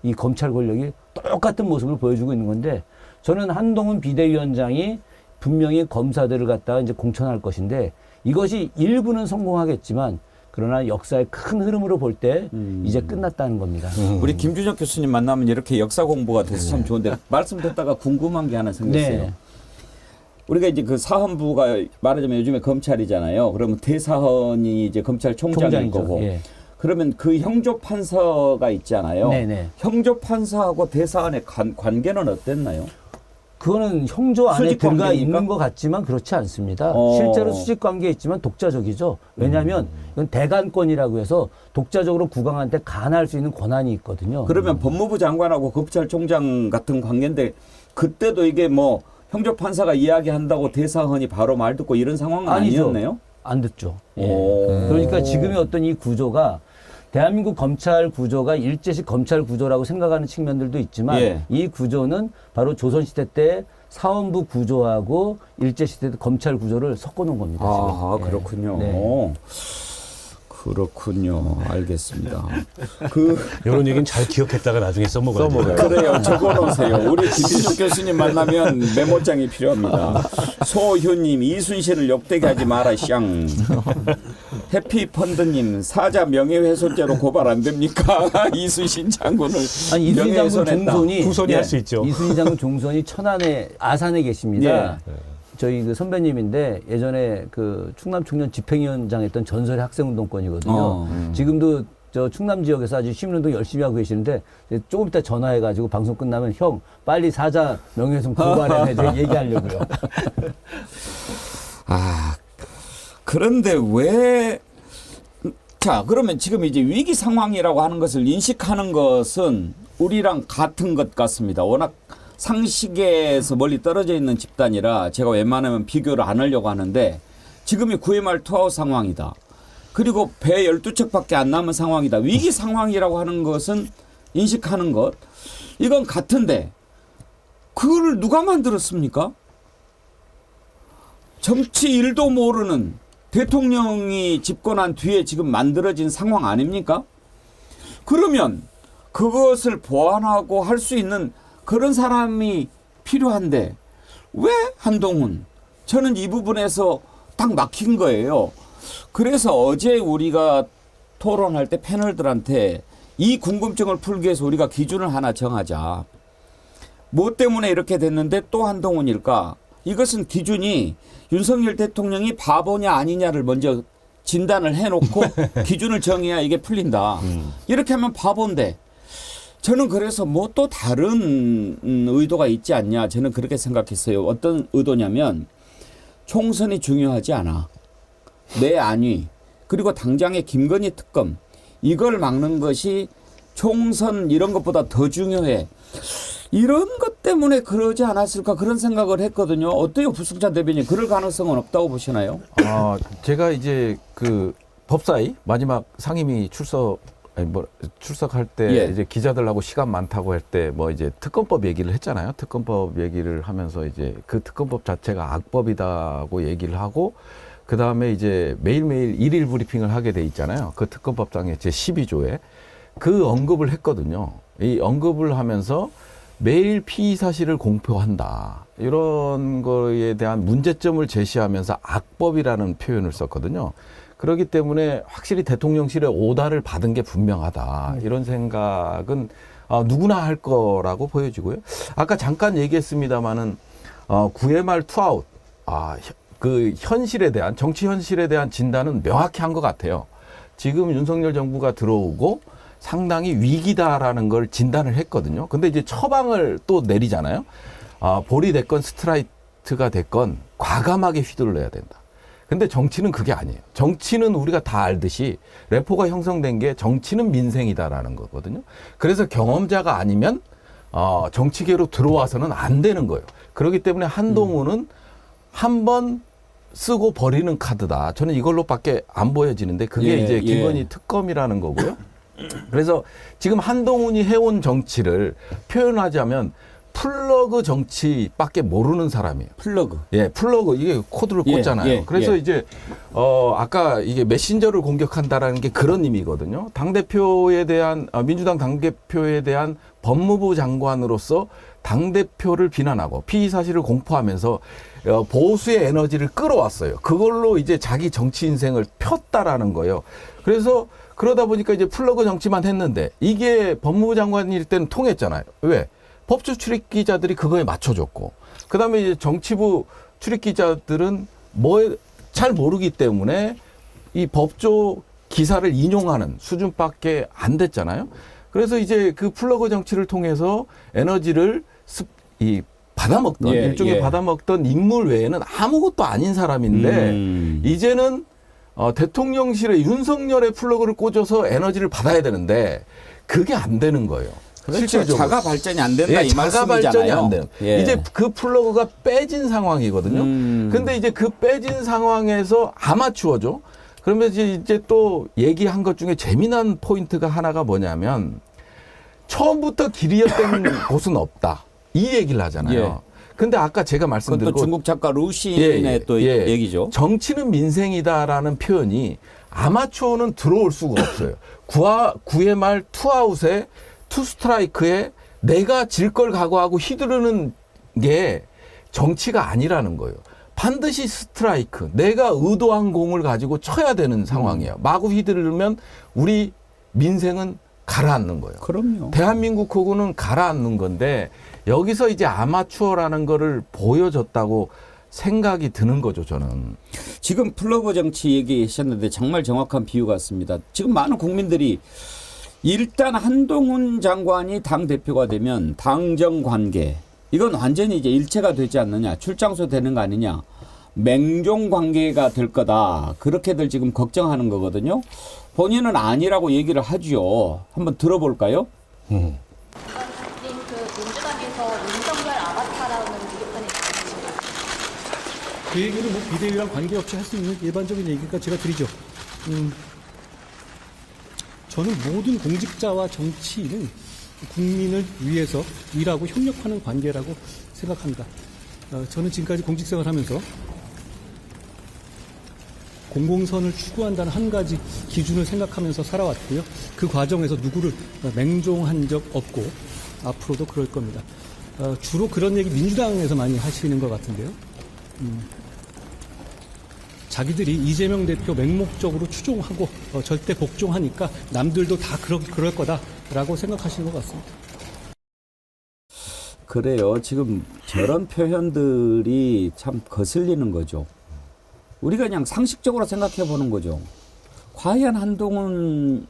이 검찰 권력이 똑같은 모습을 보여주고 있는 건데 저는 한동훈 비대위원장이 분명히 검사들을 갖다가 이제 공천할 것인데 이것이 일부는 성공하겠지만 그러나 역사의 큰 흐름으로 볼 때 이제 끝났다는 겁니다. 우리 김준혁 교수님 만나면 이렇게 역사 공부가 돼서 참 좋은데 말씀 듣다가 궁금한 게 하나 생겼어요. 네. 우리가 이제 그 사헌부가 말하자면 요즘에 검찰이잖아요. 그러면 대사헌이 이제 검찰총장일 총장이죠. 거고. 예. 그러면 그 형조판사가 있잖아요. 네네. 형조판사하고 대사헌의 관계는 어땠나요? 그거는 형조 안에 수직 들어가 관계입니까? 있는 것 같지만 그렇지 않습니다. 어. 실제로 수직 관계에 있지만 독자적이죠. 왜냐하면 이건 대간권이라고 해서 독자적으로 국왕한테 간할 수 있는 권한이 있거든요. 그러면 법무부 장관하고 검찰총장 같은 관계인데 그때도 이게 뭐 형조판사가 이야기한다고 대사헌이 바로 말 듣고 이런 상황은 아니죠. 아니었네요? 안 듣죠. 예. 오. 그러니까 지금의 어떤 이 구조가 대한민국 검찰 구조가 일제식 검찰 구조라고 생각하는 측면들도 있지만 예. 이 구조는 바로 조선시대 때 사원부 구조하고 일제시대 때 검찰 구조를 섞어놓은 겁니다. 아, 지금. 예. 그렇군요. 네. 그렇군요. 알겠습니다. 이런 얘기는 잘 기억했다가 나중에 써먹어야 돼요. 그래요. 적어놓으세요. 우리 김민숙 교수님 만나면 메모장이 필요합니다. 소효님, 이순신을 욕되게 하지 마라, 샹. 해피펀드님, 사자 명예훼손죄로 고발 안 됩니까? 이순신 장군을 아니 이순신 장군 명예훼손했다. 종손이 후손이 할 수 있죠. 이순신 장군 종손이 천안에 아산에 계십니다. 저희 그 선배님인데 예전에 그 충남 청년 집행위원장 했던 전설의 학생운동권이거든요. 지금도 저 충남 지역에서 아주 시민운동 열심히 하고 계시는데 조금 이따 전화해가지고 방송 끝나면 형 빨리 사자 명예훼손 고발해 내가 얘기하려고요. 아, 그런데 왜, 자, 그러면 지금 이제 위기 상황이라고 하는 것을 인식하는 것은 우리랑 같은 것 같습니다. 워낙 상식에서 멀리 떨어져 있는 집단이라 제가 웬만하면 비교를 안 하려고 하는데 지금이 9회 말 투아웃 상황이다. 그리고 배 12척밖에 안 남은 상황이다. 위기 상황이라고 하는 것은 인식하는 것. 이건 같은데 그걸 누가 만들었습니까? 정치 일도 모르는 대통령이 집권한 뒤에 지금 만들어진 상황 아닙니까? 그러면 그것을 보완하고 할 수 있는 그런 사람이 필요한데 왜 한동훈? 저는 이 부분에서 딱 막힌 거예요. 그래서 어제 우리가 토론할 때 패널들한테 이 궁금증을 풀기 위해서 우리가 기준을 하나 정하자. 뭐 때문에 이렇게 됐는데 또 한동훈일까? 이것은 기준이 윤석열 대통령이 바보냐 아니냐를 먼저 진단을 해놓고 기준을 정해야 이게 풀린다. 이렇게 하면 바보인데 저는 그래서 뭐 또 다른 의도가 있지 않냐 저는 그렇게 생각했어요. 어떤 의도냐면 총선이 중요하지 않아. 내 안위 그리고 당장의 김건희 특검 이걸 막는 것이 총선 이런 것보다 더 중요해. 이런 것 때문에 그러지 않았을까 그런 생각을 했거든요. 어때요, 부승찬 대변인? 그럴 가능성은 없다고 보시나요? 제가 이제 그 법사위 마지막 상임위 출석할 때 예. 이제 기자들하고 시간 많다고 할 때 뭐 이제 특검법 얘기를 했잖아요. 특검법 얘기를 하면서 이제 그 특검법 자체가 악법이다고 얘기를 하고 그 다음에 이제 매일매일 일일 브리핑을 하게 돼 있잖아요. 그 특검법상의 제 12조에 그 언급을 했거든요. 이 언급을 하면서 매일 피의 사실을 공표한다. 이런 거에 대한 문제점을 제시하면서 악법이라는 표현을 썼거든요. 그렇기 때문에 확실히 대통령실의 오다를 받은 게 분명하다. 이런 생각은 누구나 할 거라고 보여지고요. 아까 잠깐 얘기했습니다마는 9회 말 투아웃. 그 현실에 대한 정치 현실에 대한 진단은 명확히 한 것 같아요. 지금 윤석열 정부가 들어오고 상당히 위기다라는 걸 진단을 했거든요. 근데 이제 처방을 또 내리잖아요. 볼이 됐건 스트라이크가 됐건 과감하게 휘둘러야 된다. 근데 정치는 그게 아니에요. 정치는 우리가 다 알듯이 래포가 형성된 게 정치는 민생이다라는 거거든요. 그래서 경험자가 아니면 정치계로 들어와서는 안 되는 거예요. 그렇기 때문에 한동훈은 한번 쓰고 버리는 카드다. 저는 이걸로밖에 안 보여지는데 그게 이제 김건희 특검이라는 거고요. 그래서 지금 한동훈이 해온 정치를 표현하자면 플러그 정치밖에 모르는 사람이에요. 플러그. 예, 플러그 이게 코드를 꽂잖아요. 그래서 이제 아까 이게 메신저를 공격한다라는 게 그런 의미거든요. 당 대표에 대한 민주당 당 대표에 대한 법무부 장관으로서 당 대표를 비난하고 피의 사실을 공포하면서 보수의 에너지를 끌어왔어요. 그걸로 이제 자기 정치 인생을 폈다라는 거예요. 그래서 그러다 보니까 이제 플러그 정치만 했는데 이게 법무부 장관일 때는 통했잖아요. 왜? 법조 출입 기자들이 그거에 맞춰줬고, 그 다음에 이제 정치부 출입 기자들은 뭐 잘 모르기 때문에 이 법조 기사를 인용하는 수준밖에 안 됐잖아요. 그래서 이제 그 플러그 정치를 통해서 에너지를 받아먹던 일종의 받아먹던 인물 외에는 아무것도 아닌 사람인데 이제는 대통령실에 윤석열의 플러그를 꽂아서 에너지를 받아야 되는데 그게 안 되는 거예요. 실제로 자가 발전이 안 된다 이 자가 말씀이잖아요. 발전이 안 돼요. 이제 그 플러그가 빼진 상황이거든요. 근데 이제 그 빼진 상황에서 아마추어죠. 그러면 이제 또 얘기한 것 중에 재미난 포인트가 하나가 뭐냐면 처음부터 길이었던 곳은 없다. 이 얘기를 하잖아요. 근데 아까 제가 말씀드린 그건 또 중국 작가 루신의 또 얘기죠. 정치는 민생이다라는 표현이 아마추어는 들어올 수가 없어요. 9회 말 투아웃에 투 스트라이크에 내가 질 걸 각오하고 휘두르는 게 정치가 아니라는 거예요. 반드시 스트라이크, 내가 의도한 공을 가지고 쳐야 되는 상황이에요. 마구 휘두르면 우리 민생은 가라앉는 거예요. 그럼요. 대한민국하고는 가라앉는 건데 여기서 이제 아마추어라는 거를 보여줬다고 생각이 드는 거죠, 저는. 지금 플러버 정치 얘기하셨는데 정말 정확한 비유 같습니다. 지금 많은 국민들이 일단 한동훈 장관이 당대표가 되면 당정 관계 이건 완전히 이제 일체가 되지 않느냐, 출장소 되는 거 아니냐, 맹종 관계가 될 거다. 그렇게들 지금 걱정하는 거거든요. 본인은 아니라고 얘기를 하죠. 한번 들어볼까요? 그 민주당에서 윤석열 아바타라는 비판이 있습니다. 그 얘기는 뭐 비대위랑 관계없이 할 수 있는 일반적인 얘기니까 제가 드리죠. 저는 모든 공직자와 정치인은 국민을 위해서 일하고 협력하는 관계라고 생각합니다. 저는 지금까지 공직생활하면서 공공선을 추구한다는 한 가지 기준을 생각하면서 살아왔고요. 그 과정에서 누구를 맹종한 적 없고 앞으로도 그럴 겁니다. 주로 그런 얘기 민주당에서 많이 하시는 것 같은데요. 자기들이 이재명 대표 맹목적으로 추종하고 절대 복종하니까 남들도 다 그럴 거다라고 생각하시는 것 같습니다. 그래요. 지금 저런 표현들이 참 거슬리는 거죠. 우리가 그냥 상식적으로 생각해 보는 거죠. 과연 한동훈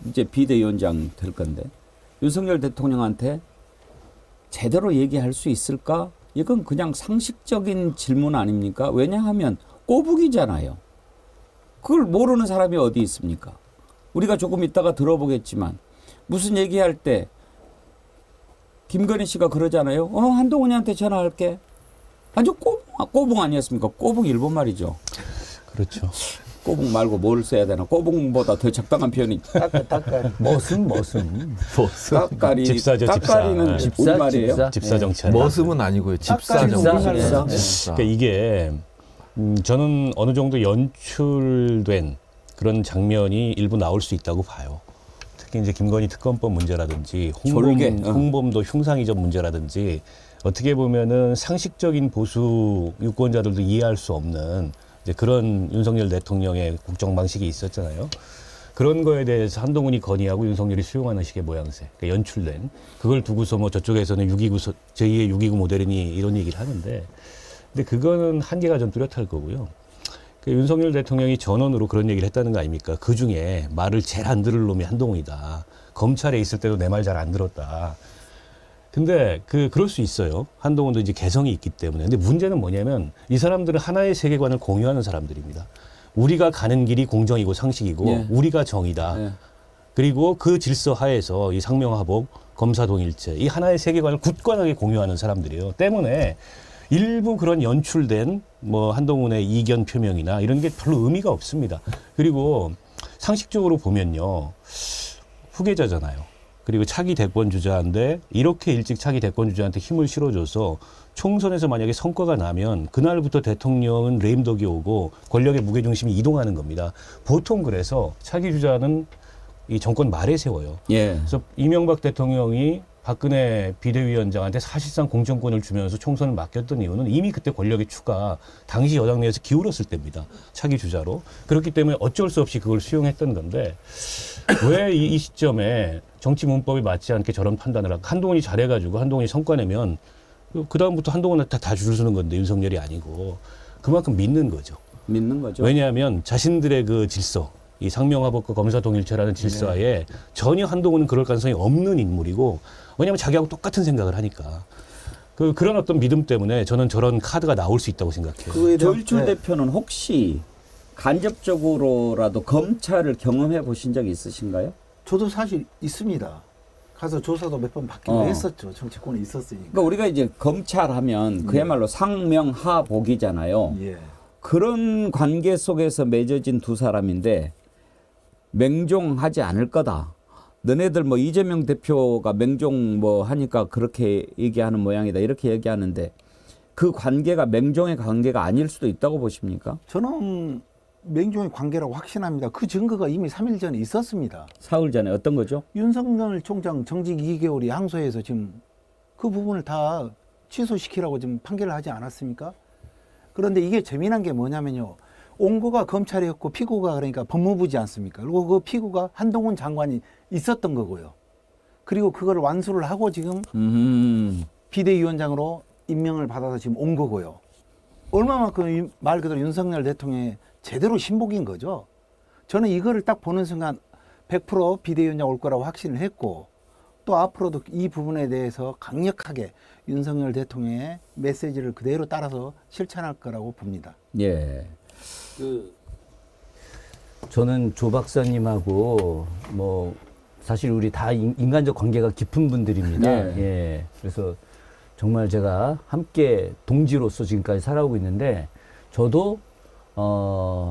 이제 비대위원장 될 건데 윤석열 대통령한테 제대로 얘기할 수 있을까? 이건 그냥 상식적인 질문 아닙니까? 왜냐하면 꼬북이잖아요. 그걸 모르는 사람이 어디 있습니까? 우리가 조금 있다가 들어보겠지만 무슨 얘기할 때 김건희 씨가 그러잖아요. 한동훈이한테 전화할게. 아주 꼬북 아니었습니까? 꼬북 일본 말이죠. 그렇죠. 꼬북 말고 뭘 써야 되나? 꼬북보다 더 적당한 표현이 머슴. 까까리. 집사죠, 집사. 까까리는 네. 집사, 우리말이에요. 집사. 집사 정치. 머슴은 아니고요. 집사죠. 집사. 집사. 그러니까 이게 저는 어느 정도 연출된 그런 장면이 일부 나올 수 있다고 봐요. 특히 이제 김건희 특검법 문제라든지 홍범도 흉상이적 문제라든지 어떻게 보면은 상식적인 보수 유권자들도 이해할 수 없는 이제 그런 윤석열 대통령의 국정 방식이 있었잖아요. 그런 거에 대해서 한동훈이 건의하고 윤석열이 수용하는 식의 모양새, 그러니까 연출된 그걸 두고서 뭐 저쪽에서는 제2의 6.29 모델이니 이런 얘기를 하는데, 근데 그거는 한계가 좀 뚜렷할 거고요. 그 윤석열 대통령이 전원으로 그런 얘기를 했다는 거 아닙니까? 그 중에 말을 제일 안 들을 놈이 한동훈이다. 검찰에 있을 때도 내 말 잘 안 들었다. 근데 그럴 수 있어요. 한동훈도 이제 개성이 있기 때문에. 근데 문제는 뭐냐면 이 사람들은 하나의 세계관을 공유하는 사람들입니다. 우리가 가는 길이 공정이고 상식이고 네. 우리가 정이다. 네. 그리고 그 질서 하에서 이 상명하복, 검사동일체 이 하나의 세계관을 굳건하게 공유하는 사람들이에요. 때문에 일부 그런 연출된 뭐 한동훈의 이견 표명이나 이런 게 별로 의미가 없습니다. 그리고 상식적으로 보면요. 후계자잖아요. 그리고 차기 대권 주자인데 이렇게 일찍 차기 대권 주자한테 힘을 실어줘서 총선에서 만약에 성과가 나면 그날부터 대통령은 레임덕이 오고 권력의 무게중심이 이동하는 겁니다. 보통 그래서 차기 주자는 이 정권 말에 세워요. 예. 그래서 이명박 대통령이 박근혜 비대위원장한테 사실상 공천권을 주면서 총선을 맡겼던 이유는 이미 그때 권력의 추가 당시 여당 내에서 기울었을 때입니다. 차기 주자로. 그렇기 때문에 어쩔 수 없이 그걸 수용했던 건데 왜 이 시점에 정치 문법이 맞지 않게 저런 판단을 하고 한동훈이 잘해가지고 한동훈이 성과 내면 그다음부터 한동훈한테 다 줄 서는 건데 윤석열이 아니고 그만큼 믿는 거죠. 믿는 거죠. 왜냐하면 자신들의 그 질서 이 상명하복과 검사동일체라는 질서하에 전혀 한동훈은 그럴 가능성이 없는 인물이고 왜냐하면 자기하고 똑같은 생각을 하니까 그런 어떤 믿음 때문에 저는 저런 카드가 나올 수 있다고 생각해요. 그거에 대한 조일출 대표는 혹시 간접적으로라도 검찰을 경험해 보신 적이 있으신가요? 저도 사실 있습니다. 가서 조사도 몇 번 받기도 했었죠. 정치권에 있었으니까. 그러니까 우리가 이제 검찰하면 그야말로 상명하복이잖아요. 예. 그런 관계 속에서 맺어진 두 사람인데 맹종하지 않을 거다. 너네들 뭐 이재명 대표가 맹종 뭐 하니까 그렇게 얘기하는 모양이다. 이렇게 얘기하는데 그 관계가 맹종의 관계가 아닐 수도 있다고 보십니까? 저는 맹종의 관계라고 확신합니다. 그 증거가 이미 3일 전에 있었습니다. 사흘 전에 어떤 거죠? 윤석열 총장 정직 2개월이 항소해서 지금 그 부분을 다 취소시키라고 지금 판결을 하지 않았습니까? 그런데 이게 재미난 게 뭐냐면요. 온거가 검찰이었고 피고가 그러니까 법무부지 않습니까? 그리고 그 피고가 한동훈 장관이 있었던 거고요. 그리고 그걸 완수를 하고 지금 비대위원장으로 임명을 받아서 지금 온 거고요. 얼마만큼 말 그대로 윤석열 대통령의 제대로 신복인 거죠. 저는 이거를 딱 보는 순간 100% 비대위원장 올 거라고 확신을 했고 또 앞으로도 이 부분에 대해서 강력하게 윤석열 대통령의 메시지를 그대로 따라서 실천할 거라고 봅니다. 예. 저는 조 박사님하고 뭐 사실 우리 다 인간적 관계가 깊은 분들입니다. 네. 예. 그래서 정말 제가 함께 동지로서 지금까지 살아오고 있는데 저도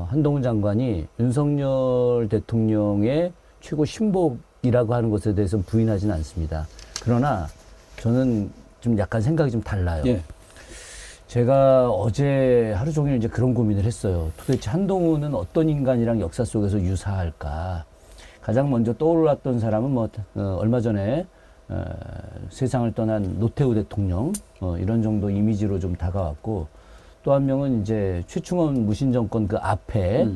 한동훈 장관이 윤석열 대통령의 최고 신복이라고 하는 것에 대해서는 부인하지는 않습니다. 그러나 저는 좀 약간 생각이 좀 달라요. 예. 제가 어제 하루 종일 이제 그런 고민을 했어요. 도대체 한동훈은 어떤 인간이랑 역사 속에서 유사할까? 가장 먼저 떠올랐던 사람은 뭐 얼마 전에 세상을 떠난 노태우 대통령 이런 정도 이미지로 좀 다가왔고 또 한 명은 이제 최충원 무신정권 그 앞에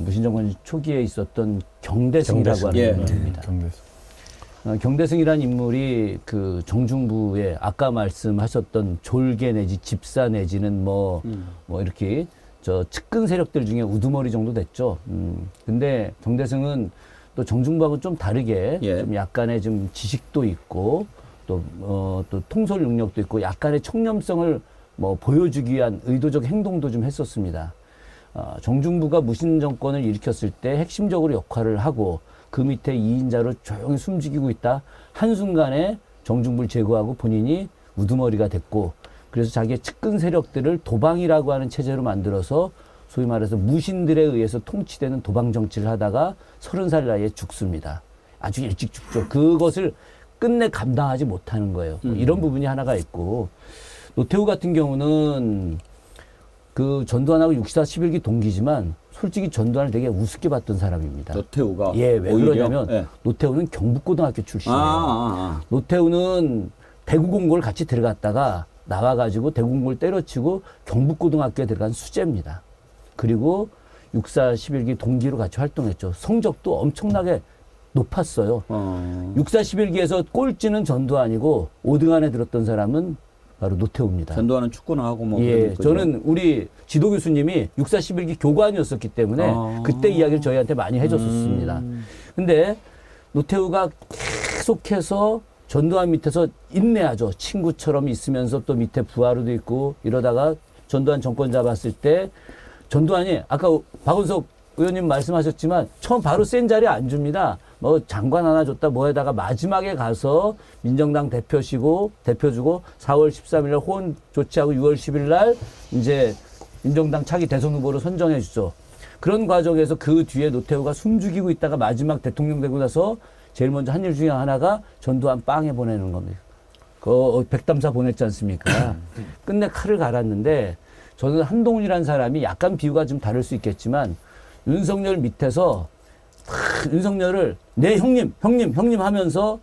무신정권 초기에 있었던 경대승이라고 하는 예. 인물입니다. 경대승이라는 인물이 그 정중부의 아까 말씀하셨던 졸개 내지 집사 내지는 뭐 이렇게 저 측근 세력들 중에 우두머리 정도 됐죠. 근데 경대승은 또 정중부하고 좀 다르게 예. 좀 약간의 좀 지식도 있고 또 통솔 능력도 있고 약간의 청렴성을 뭐 보여주기 위한 의도적 행동도 좀 했었습니다. 정중부가 무신 정권을 일으켰을 때 핵심적으로 역할을 하고 그 밑에 2인자로 조용히 숨죽이고 있다. 한순간에 정중부를 제거하고 본인이 우두머리가 됐고 그래서 자기의 측근 세력들을 도방이라고 하는 체제로 만들어서 소위 말해서 무신들에 의해서 통치되는 도방 정치를 하다가 30살 나이에 죽습니다. 아주 일찍 죽죠. 그것을 끝내 감당하지 못하는 거예요. 이런 부분이 하나가 있고 노태우 같은 경우는 그 전두환하고 6.4 11기 동기지만 솔직히 전두환을 되게 우습게 봤던 사람입니다. 노태우가 예, 왜 오히려? 그러냐면 예. 노태우는 경북고등학교 출신이에요. 노태우는 대구공고를 같이 들어갔다가 나와가지고 대구공고를 때려치고 경북고등학교에 들어간 수재입니다. 그리고 6.4 11기 동기로 같이 활동했죠. 성적도 엄청나게 높았어요. 6.4 11기에서 꼴찌는 전두환이고 5등 안에 들었던 사람은 바로 노태우입니다. 전두환은 축구나 하고 뭐. 예, 그런 거죠. 저는 우리 지도 교수님이 6.4 11기 교관이었었기 때문에 그때 이야기를 저희한테 많이 해줬었습니다. 근데 노태우가 계속해서 전두환 밑에서 인내하죠. 친구처럼 있으면서 또 밑에 부하로도 있고 이러다가 전두환 정권 잡았을 때 전두환이 아까 박은석 의원님 말씀하셨지만 처음 바로 센 자리에 안 줍니다. 뭐 장관 하나 줬다 뭐에다가 마지막에 가서 민정당 대표 주고 4월 13일 날 호언 조치하고 6월 10일 날 이제 민정당 차기 대선 후보로 선정해 주죠. 그런 과정에서 그 뒤에 노태우가 숨죽이고 있다가 마지막 대통령 되고 나서 제일 먼저 한 일 중에 하나가 전두환 빵에 보내는 겁니다. 그 백담사 보냈지 않습니까? 끝내 칼을 갈았는데 저는 한동훈이라는 사람이 약간 비유가 좀 다를 수 있겠지만 윤석열 밑에서 윤석열을 내 형님 하면서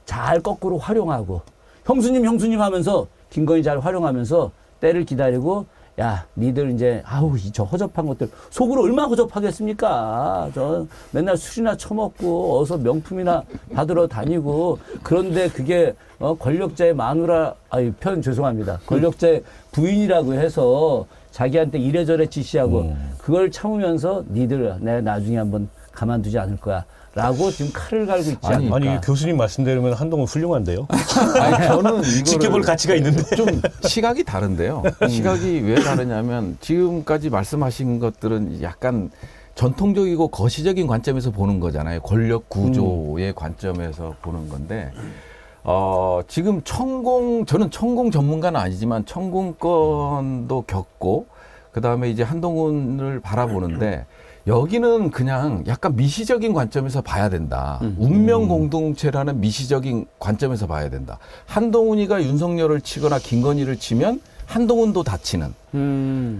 잘 거꾸로 활용하고 형수님 하면서 김건희 잘 활용하면서 때를 기다리고 야 니들 이제 아우 저 허접한 것들 속으로 얼마나 허접하겠습니까? 저 맨날 술이나 처먹고 어서 명품이나 받으러 다니고 그런데 그게 권력자의 마누라 표현 죄송합니다. 권력자의 부인이라고 해서 자기한테 이래저래 지시하고 그걸 참으면서 니들 내가 나중에 한번 가만두지 않을 거야. 라고 지금 칼을 갈고 있지 않을까. 아니 교수님 말씀대로면 한동훈 훌륭한데요. 아니, 저는 이거를 지켜볼 가치가 있는데. 좀 시각이 다른데요. 시각이 왜 다르냐면 지금까지 말씀하신 것들은 약간 전통적이고 거시적인 관점에서 보는 거잖아요. 권력 구조의 관점에서 보는 건데 지금 저는 천공 전문가는 아니지만 천공권도 겪고 그다음에 이제 한동훈을 바라보는데 여기는 그냥 약간 미시적인 관점에서 봐야 된다. 운명 공동체라는 미시적인 관점에서 봐야 된다. 한동훈이가 윤석열을 치거나 김건희를 치면 한동훈도 다치는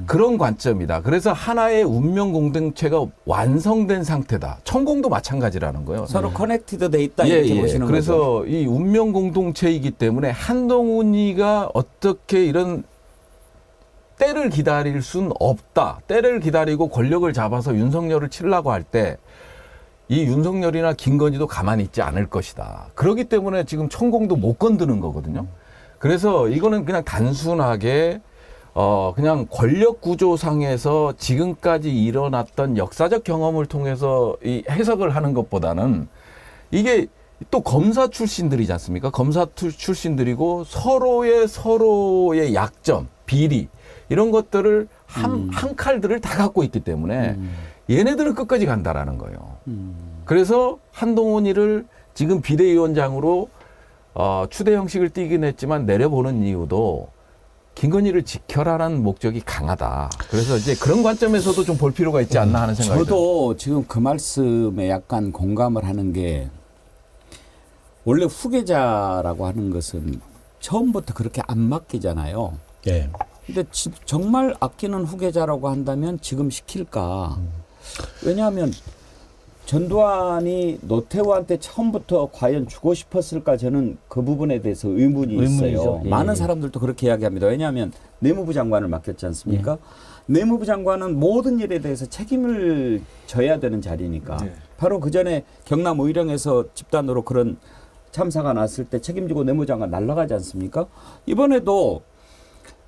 그런 관점이다. 그래서 하나의 운명 공동체가 완성된 상태다. 천공도 마찬가지라는 거예요. 서로 커넥티드 돼 있다 예, 이렇게 예. 보시는 그래서 거죠. 이 운명 공동체이기 때문에 한동훈이가 어떻게 이런 때를 기다릴 순 없다. 때를 기다리고 권력을 잡아서 윤석열을 치려고 할 때 이 윤석열이나 김건희도 가만히 있지 않을 것이다. 그렇기 때문에 지금 천공도 못 건드는 거거든요. 그래서 이거는 그냥 단순하게 그냥 권력 구조상에서 지금까지 일어났던 역사적 경험을 통해서 이 해석을 하는 것보다는 이게 또 검사 출신들이지 않습니까? 검사 출신들이고 서로의 약점, 비리 이런 것들을 한 칼들을 다 갖고 있기 때문에 얘네들은 끝까지 간다라는 거예요. 그래서 한동훈이를 지금 비대위원장으로 추대 형식을 띠긴 했지만 내려보는 이유도 김건희를 지켜라라는 목적이 강하다. 그래서 이제 그런 관점에서도 좀 볼 필요가 있지 않나 하는 생각이 들어요. 저도 지금 그 말씀에 약간 공감을 하는 게 원래 후계자라고 하는 것은 처음부터 그렇게 안 맡기잖아요. 예. 근데 정말 아끼는 후계자라고 한다면 지금 시킬까? 왜냐하면 전두환이 노태우한테 처음부터 과연 주고 싶었을까 저는 그 부분에 대해서 의문이 있어요. 의문이죠. 예. 많은 사람들도 그렇게 이야기합니다. 왜냐하면 내무부 장관을 맡겼지 않습니까? 내무부 장관은 모든 일에 대해서 책임을 져야 되는 자리니까. 네. 바로 그 전에 경남 의령에서 집단으로 그런 참사가 났을 때 책임지고 내무부 장관 날아가지 않습니까? 이번에도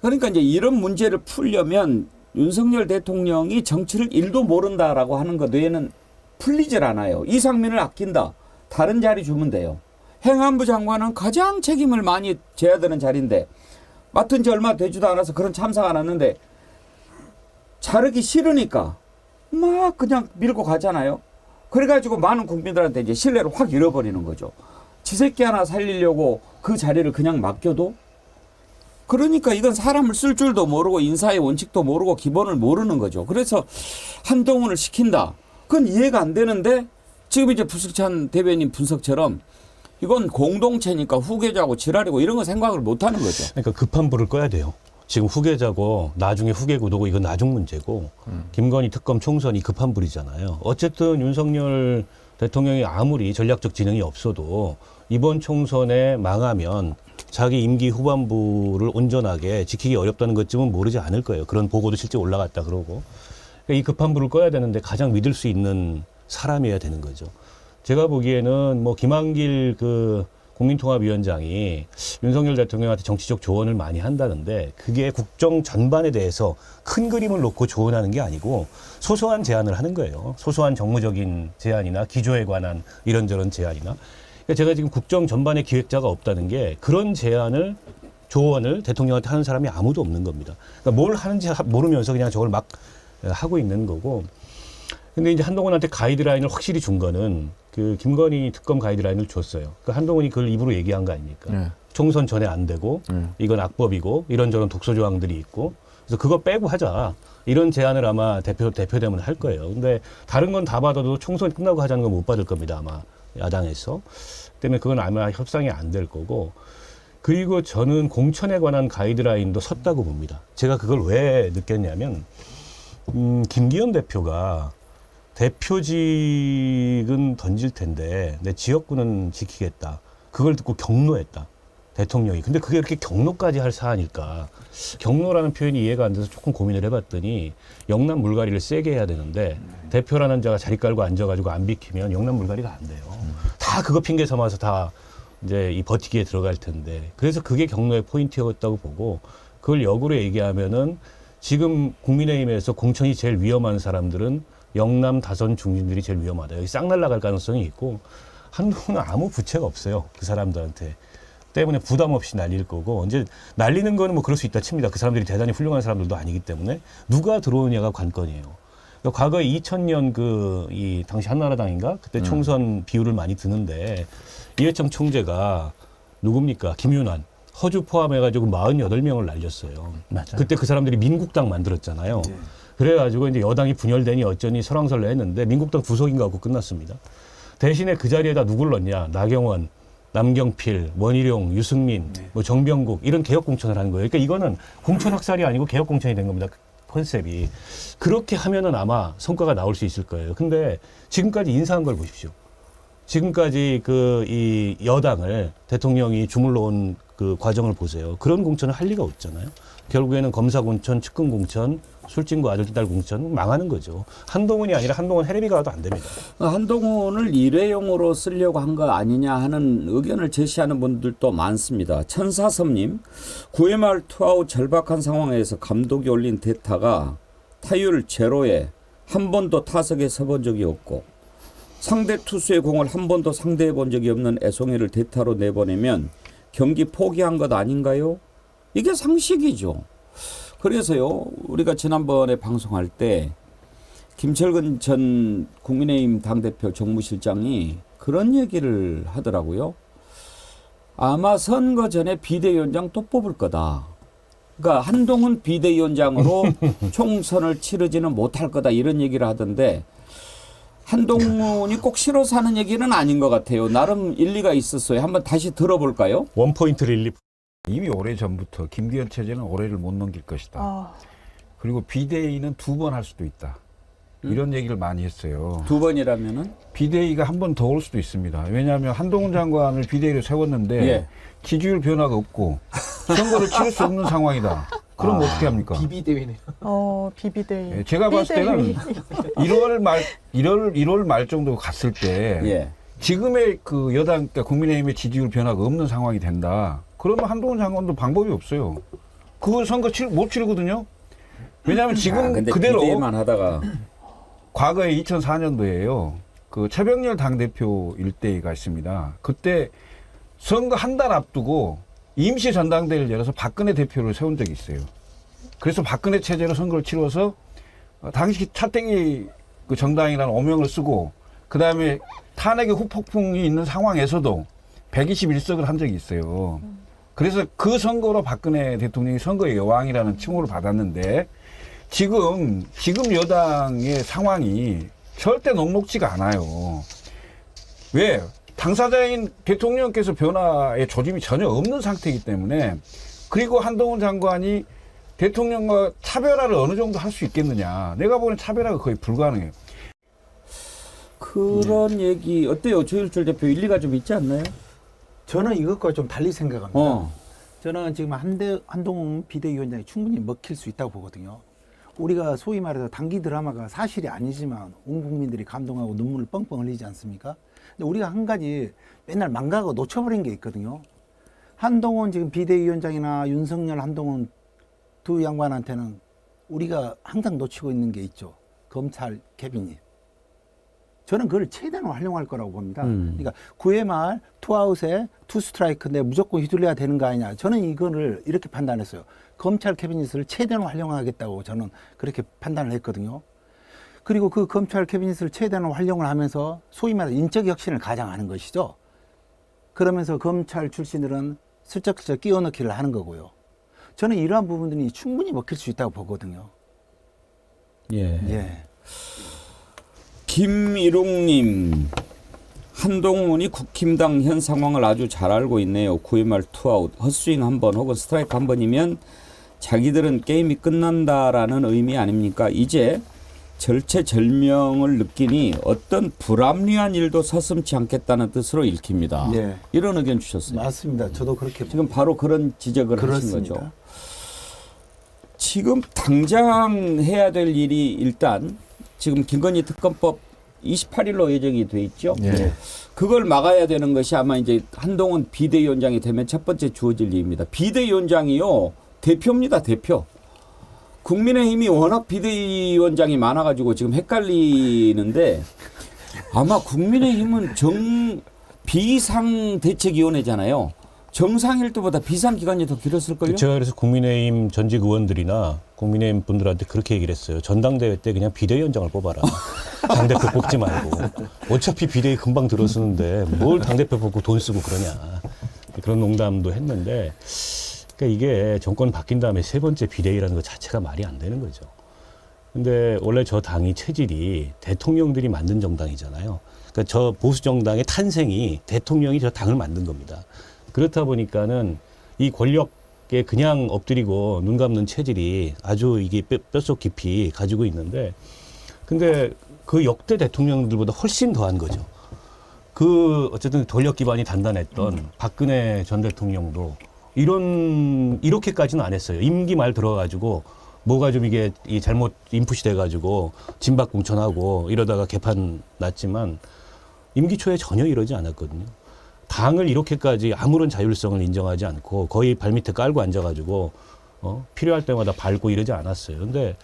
그러니까 이제 이런 문제를 풀려면 윤석열 대통령이 정치를 1도 모른다라고 하는 것 외에는 풀리질 않아요. 이상민을 아낀다. 다른 자리 주면 돼요. 행안부 장관은 가장 책임을 많이 져야 되는 자리인데 맡은 지 얼마 되지도 않아서 그런 참사가 났는데 자르기 싫으니까 막 그냥 밀고 가잖아요. 그래가지고 많은 국민들한테 이제 신뢰를 확 잃어버리는 거죠. 지 새끼 하나 살리려고 그 자리를 그냥 맡겨도 그러니까 이건 사람을 쓸 줄도 모르고 인사의 원칙도 모르고 기본을 모르는 거죠. 그래서 한동훈을 시킨다. 그건 이해가 안 되는데 지금 이제 부석찬 대변인 분석처럼 이건 공동체니까 후계자고 지랄이고 이런 거 생각을 못 하는 거죠. 그러니까 급한 불을 꺼야 돼요. 지금 후계자고 나중에 후계구도고 이건 나중 문제고 김건희 특검 총선이 급한 불이잖아요. 어쨌든 윤석열 대통령이 아무리 전략적 지능이 없어도 이번 총선에 망하면 자기 임기 후반부를 온전하게 지키기 어렵다는 것쯤은 모르지 않을 거예요. 그런 보고도 실제 올라갔다 그러고. 그러니까 이 급한 불을 꺼야 되는데 가장 믿을 수 있는 사람이어야 되는 거죠. 제가 보기에는 뭐 김한길 그 국민통합위원장이 윤석열 대통령한테 정치적 조언을 많이 한다는데 그게 국정 전반에 대해서 큰 그림을 놓고 조언하는 게 아니고 소소한 제안을 하는 거예요. 소소한 정무적인 제안이나 기조에 관한 이런저런 제안이나. 그러니까 제가 지금 국정 전반의 기획자가 없다는 게 그런 제안을 조언을 대통령한테 하는 사람이 아무도 없는 겁니다. 그러니까 뭘 하는지 모르면서 그냥 저걸 막 하고 있는 거고. 근데 이제 한동훈한테 가이드라인을 확실히 준 거는 그 김건희 특검 가이드라인을 줬어요. 그 한동훈이 그걸 입으로 얘기한 거 아닙니까? 네. 총선 전에 안 되고 이건 악법이고 이런저런 독소 조항들이 있고 그래서 그거 빼고 하자. 이런 제안을 아마 대표되면 할 거예요. 근데 다른 건 다 받아도 총선 끝나고 하자는 건 못 받을 겁니다. 아마 야당에서. 때문에 그건 아마 협상이 안 될 거고. 그리고 저는 공천에 관한 가이드라인도 섰다고 봅니다. 제가 그걸 왜 느꼈냐면 김기현 대표가 대표직은 던질 텐데 내 지역구는 지키겠다. 그걸 듣고 경로했다. 대통령이. 근데 그게 이렇게 경로까지 할 사안일까. 경로라는 표현이 이해가 안 돼서 조금 고민을 해봤더니 영남 물갈이를 세게 해야 되는데 대표라는 자가 자리 깔고 앉아가지고 안 비키면 영남 물갈이가 안 돼요. 다 그거 핑계 삼아서 다 이제 이 버티기에 들어갈 텐데. 그래서 그게 경로의 포인트였다고 보고 그걸 역으로 얘기하면은 지금 국민의힘에서 공천이 제일 위험한 사람들은 영남 다선 중진들이 제일 위험하다. 여기 싹 날아갈 가능성이 있고 한동훈은 아무 부채가 없어요. 그 사람들한테. 때문에 부담 없이 날릴 거고 이제 날리는 거는 뭐 그럴 수 있다 칩니다. 그 사람들이 대단히 훌륭한 사람들도 아니기 때문에 누가 들어오느냐가 관건이에요. 그러니까 과거에 2000년 이 당시 한나라당인가 그때 총선 비율을 많이 드는데 이회창 총재가 누굽니까? 김윤환. 허주 포함해가지고 48명을 날렸어요. 맞아요. 그때 그 사람들이 민국당 만들었잖아요. 예. 그래가지고 이제 여당이 분열되니 어쩌니 설왕설래 했는데 민국당 부속인가 하고 끝났습니다. 대신에 그 자리에다 누굴 넣냐? 나경원, 남경필, 원희룡, 유승민, 뭐 정병국 이런 개혁 공천을 하는 거예요. 그러니까 이거는 공천 확살이 아니고 개혁 공천이 된 겁니다. 컨셉이. 그렇게 하면은 아마 성과가 나올 수 있을 거예요. 근데 지금까지 인사한 걸 보십시오. 지금까지 이 여당을 대통령이 주물러 온 그 과정을 보세요. 그런 공천을 할 리가 없잖아요. 결국에는 검사 공천, 측근 공천, 술진과 아들딸 공천 망하는 거죠. 한동훈이 아니라 한동훈 해레비가 와도 안 됩니다. 한동훈을 일회용으로 쓰려고 한 거 아니냐 하는 의견을 제시하는 분들도 많습니다. 천사섬님, 9회 말 투아웃 절박한 상황에서 감독이 올린 대타가 타율 제로에 한 번도 타석에 서본 적이 없고 상대 투수의 공을 한 번도 상대해 본 적이 없는 애송이를 대타로 내보내면 경기 포기한 것 아닌가요? 이게 상식이죠. 그래서요, 우리가 지난번에 방송할 때 김철근 전 국민의힘 당대표 정무실장이 그런 얘기를 하더라고요. 아마 선거 전에 비대위원장 또 뽑을 거다. 그러니까 한동훈 비대위원장으로 총선을 치르지는 못할 거다 이런 얘기를 하던데 한동훈이 꼭 싫어서 하는 얘기는 아닌 것 같아요. 나름 일리가 있었어요. 한번 다시 들어볼까요? 원포인트 릴리프. 이미 오래전부터 김기현 체제는 올해를 못 넘길 것이다. 그리고 비대위는 2번 할 수도 있다. 이런 얘기를 많이 했어요. 2번이라면은? 비대위가 한 번 더 올 수도 있습니다. 왜냐하면 한동훈 장관을 비대위로 세웠는데 예. 지지율 변화가 없고 선거를 치를 수 없는 상황이다. 그럼 어떻게 합니까? 비비대위네요. 비비대위. 예, 제가 봤을 때는 1월 말 정도 갔을 때 예. 지금의 그 여당, 그러니까 국민의힘의 지지율 변화가 없는 상황이 된다. 그러면 한동훈 장관도 방법이 없어요. 그건 선거 못 치르거든요. 왜냐하면 지금 근데 그대로 비대위만 하다가 과거에 2004년도에요. 그 최병렬 당대표 일대가 있습니다. 그때 선거 한 달 앞두고 임시 전당대회를 열어서 박근혜 대표를 세운 적이 있어요. 그래서 박근혜 체제로 선거를 치러서 당시 차땡이 그 정당이라는 오명을 쓰고 그 다음에 탄핵의 후폭풍이 있는 상황에서도 121석을 한 적이 있어요. 그래서 그 선거로 박근혜 대통령이 선거의 여왕이라는 칭호를 받았는데 지금 여당의 상황이 절대 녹록지가 않아요. 왜? 당사자인 대통령께서 변화의 조짐이 전혀 없는 상태이기 때문에 그리고 한동훈 장관이 대통령과 차별화를 어느 정도 할 수 있겠느냐. 내가 보는 차별화가 거의 불가능해요. 그런 얘기 어때요? 조일철 대표 일리가 좀 있지 않나요? 저는 이것과 좀 달리 생각합니다. 어. 저는 지금 한동훈 비대위원장이 충분히 먹힐 수 있다고 보거든요. 우리가 소위 말해서 단기 드라마가 사실이 아니지만 온 국민들이 감동하고 눈물을 뻥뻥 흘리지 않습니까? 근데 우리가 한 가지 맨날 망각하고 놓쳐버린 게 있거든요. 한동훈 지금 비대위원장이나 윤석열, 한동훈 두 양반한테는 우리가 항상 놓치고 있는 게 있죠. 검찰 캐비닛. 저는 그걸 최대한 활용할 거라고 봅니다. 그러니까 9회 말 투아웃에 투 스트라이크인데 무조건 휘둘려야 되는 거 아니냐. 저는 이거를 이렇게 판단했어요. 검찰 캐비닛을 최대한 활용하겠다고 저는 그렇게 판단을 했거든요. 그리고 그 검찰 캐비닛을 최대한 활용을 하면서 소위 말해서 인적 혁신을 가장하는 것이죠. 그러면서 검찰 출신들은 슬쩍슬쩍 끼워넣기를 하는 거고요. 저는 이러한 부분들이 충분히 먹힐 수 있다고 보거든요. 예. 예. 김일웅님, 한동훈이 국힘당 현 상황을 아주 잘 알고 있네요. 9회 말 투아웃, 헛스윙 한 번 혹은 스트라이크 한 번이면 자기들은 게임이 끝난다라는 의미 아닙니까? 이제 절체절명을 느끼니 어떤 불합리한 일도 서슴지 않겠다는 뜻으로 읽힙니다. 예. 이런 의견 주셨어요. 맞습니다. 저도 그렇게 지금 바로 그런 지적을 하신 그렇습니다. 거죠. 지금 당장 해야 될 일이 일단 지금 김건희 특검법 28일로 예정이 돼 있죠. 예. 그걸 막아야 되는 것이 아마 이제 한동훈 비대위원장이 되면 첫 번째 주어질 일입니다. 비대위원장이요, 대표입니다, 대표. 국민의힘이 워낙 비대위원장이 많아가지고 지금 헷갈리는데 아마 국민의힘은 비상대책위원회잖아요. 정상일 때보다 비상기간이 더 길었을걸요? 제가 그래서 국민의힘 전직 의원들이나 국민의힘 분들한테 그렇게 얘기를 했어요. 전당대회 때 그냥 비대위원장을 뽑아라. 당대표 뽑지 말고. 어차피 비대위 금방 들어서는데 뭘 당대표 뽑고 돈 쓰고 그러냐. 그런 농담도 했는데 그러니까 이게 정권 바뀐 다음에 세 번째 비대위라는 것 자체가 말이 안 되는 거죠. 근데 원래 저 당이 체질이 대통령들이 만든 정당이잖아요. 그러니까 저 보수 정당의 탄생이 대통령이 저 당을 만든 겁니다. 그렇다 보니까는 이 권력에 그냥 엎드리고 눈 감는 체질이 아주 이게 뼛속 깊이 가지고 있는데, 근데 그 역대 대통령들보다 훨씬 더한 거죠. 그 어쨌든 권력 기반이 단단했던 박근혜 전 대통령도 이렇게까지는 안 했어요. 임기 말 들어가지고 뭐가 좀 이게 이 잘못 인풋이 돼가지고 진박 공천하고 이러다가 개판 났지만 임기 초에 전혀 이러지 않았거든요. 당을 이렇게까지 아무런 자율성을 인정하지 않고 거의 발밑에 깔고 앉아가지고 필요할 때마다 밟고 이러지 않았어요. 근데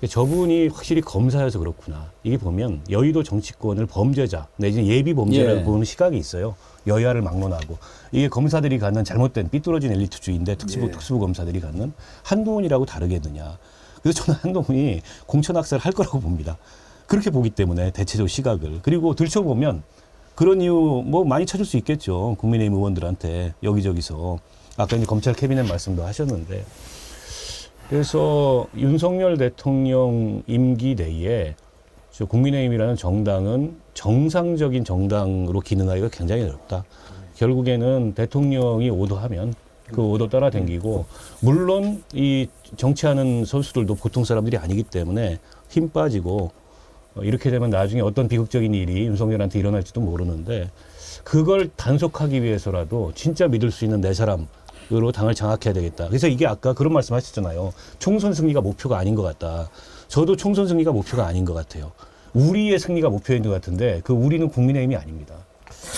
저분이 확실히 검사여서 그렇구나. 이게 보면 여의도 정치권을 범죄자 내지는 예비 범죄라고 예. 보는 시각이 있어요. 여야를 막론하고. 이게 검사들이 갖는 잘못된 삐뚤어진 엘리트주의인데 특수부 검사들이 갖는 한동훈이라고 다르겠느냐. 그래서 저는 한동훈이 공천학살 할 거라고 봅니다. 그렇게 보기 때문에 대체적 시각을. 그리고 들춰보면 그런 이유 뭐 많이 찾을 수 있겠죠. 국민의힘 의원들한테 여기저기서. 아까 이제 검찰 캐비넷 말씀도 하셨는데. 그래서 윤석열 대통령 임기 내에 저 국민의힘이라는 정당은 정상적인 정당으로 기능하기가 굉장히 어렵다. 결국에는 대통령이 오더하면 그 오더 따라다니고, 물론 이 정치하는 선수들도 보통 사람들이 아니기 때문에 힘 빠지고 이렇게 되면 나중에 어떤 비극적인 일이 윤석열한테 일어날지도 모르는데, 그걸 단속하기 위해서라도 진짜 믿을 수 있는 네 사람으로 당을 장악해야 되겠다. 그래서 이게 아까 그런 말씀 하셨잖아요. 총선 승리가 목표가 아닌 것 같다. 저도 총선 승리가 목표가 아닌 것 같아요. 우리의 승리가 목표인 것 같은데 그 우리는 국민의힘이 아닙니다.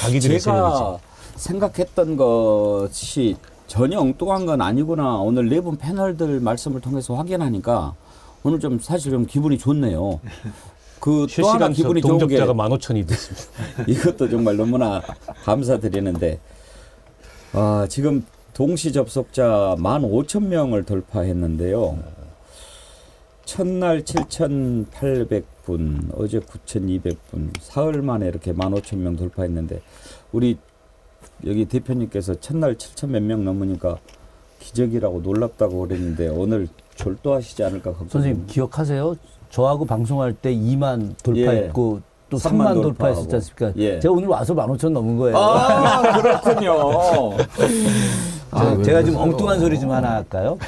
자기들의 세력이지. 제가 생각했던 것이 전혀 엉뚱한 건 아니구나. 오늘 네 분 패널들 말씀을 통해서 확인하니까 오늘 좀 사실 좀 기분이 좋네요. 그 또 하나 실시간 기분이 좋은 게 동접자가 15,000이 됐습니다. 이것도 정말 너무나 감사드리는데, 지금 동시 접속자 15,000명을 돌파했는데요. 첫날 7,800분, 어제 9,200분, 사흘 만에 이렇게 15,000명 돌파했는데, 우리 여기 대표님께서 첫날 7,000 몇 명 넘으니까 기적이라고 놀랍다고 그랬는데 오늘 졸도하시지 않을까 걱정. 선생님 기억하세요? 저하고 방송할 때 2만 돌파했고 또 3만 3만 돌파했었지 않습니까? 예. 제가 오늘 와서 15,000 넘은 거예요. 그렇군요. 제가 지금 엉뚱한 소리 좀 하나 할까요?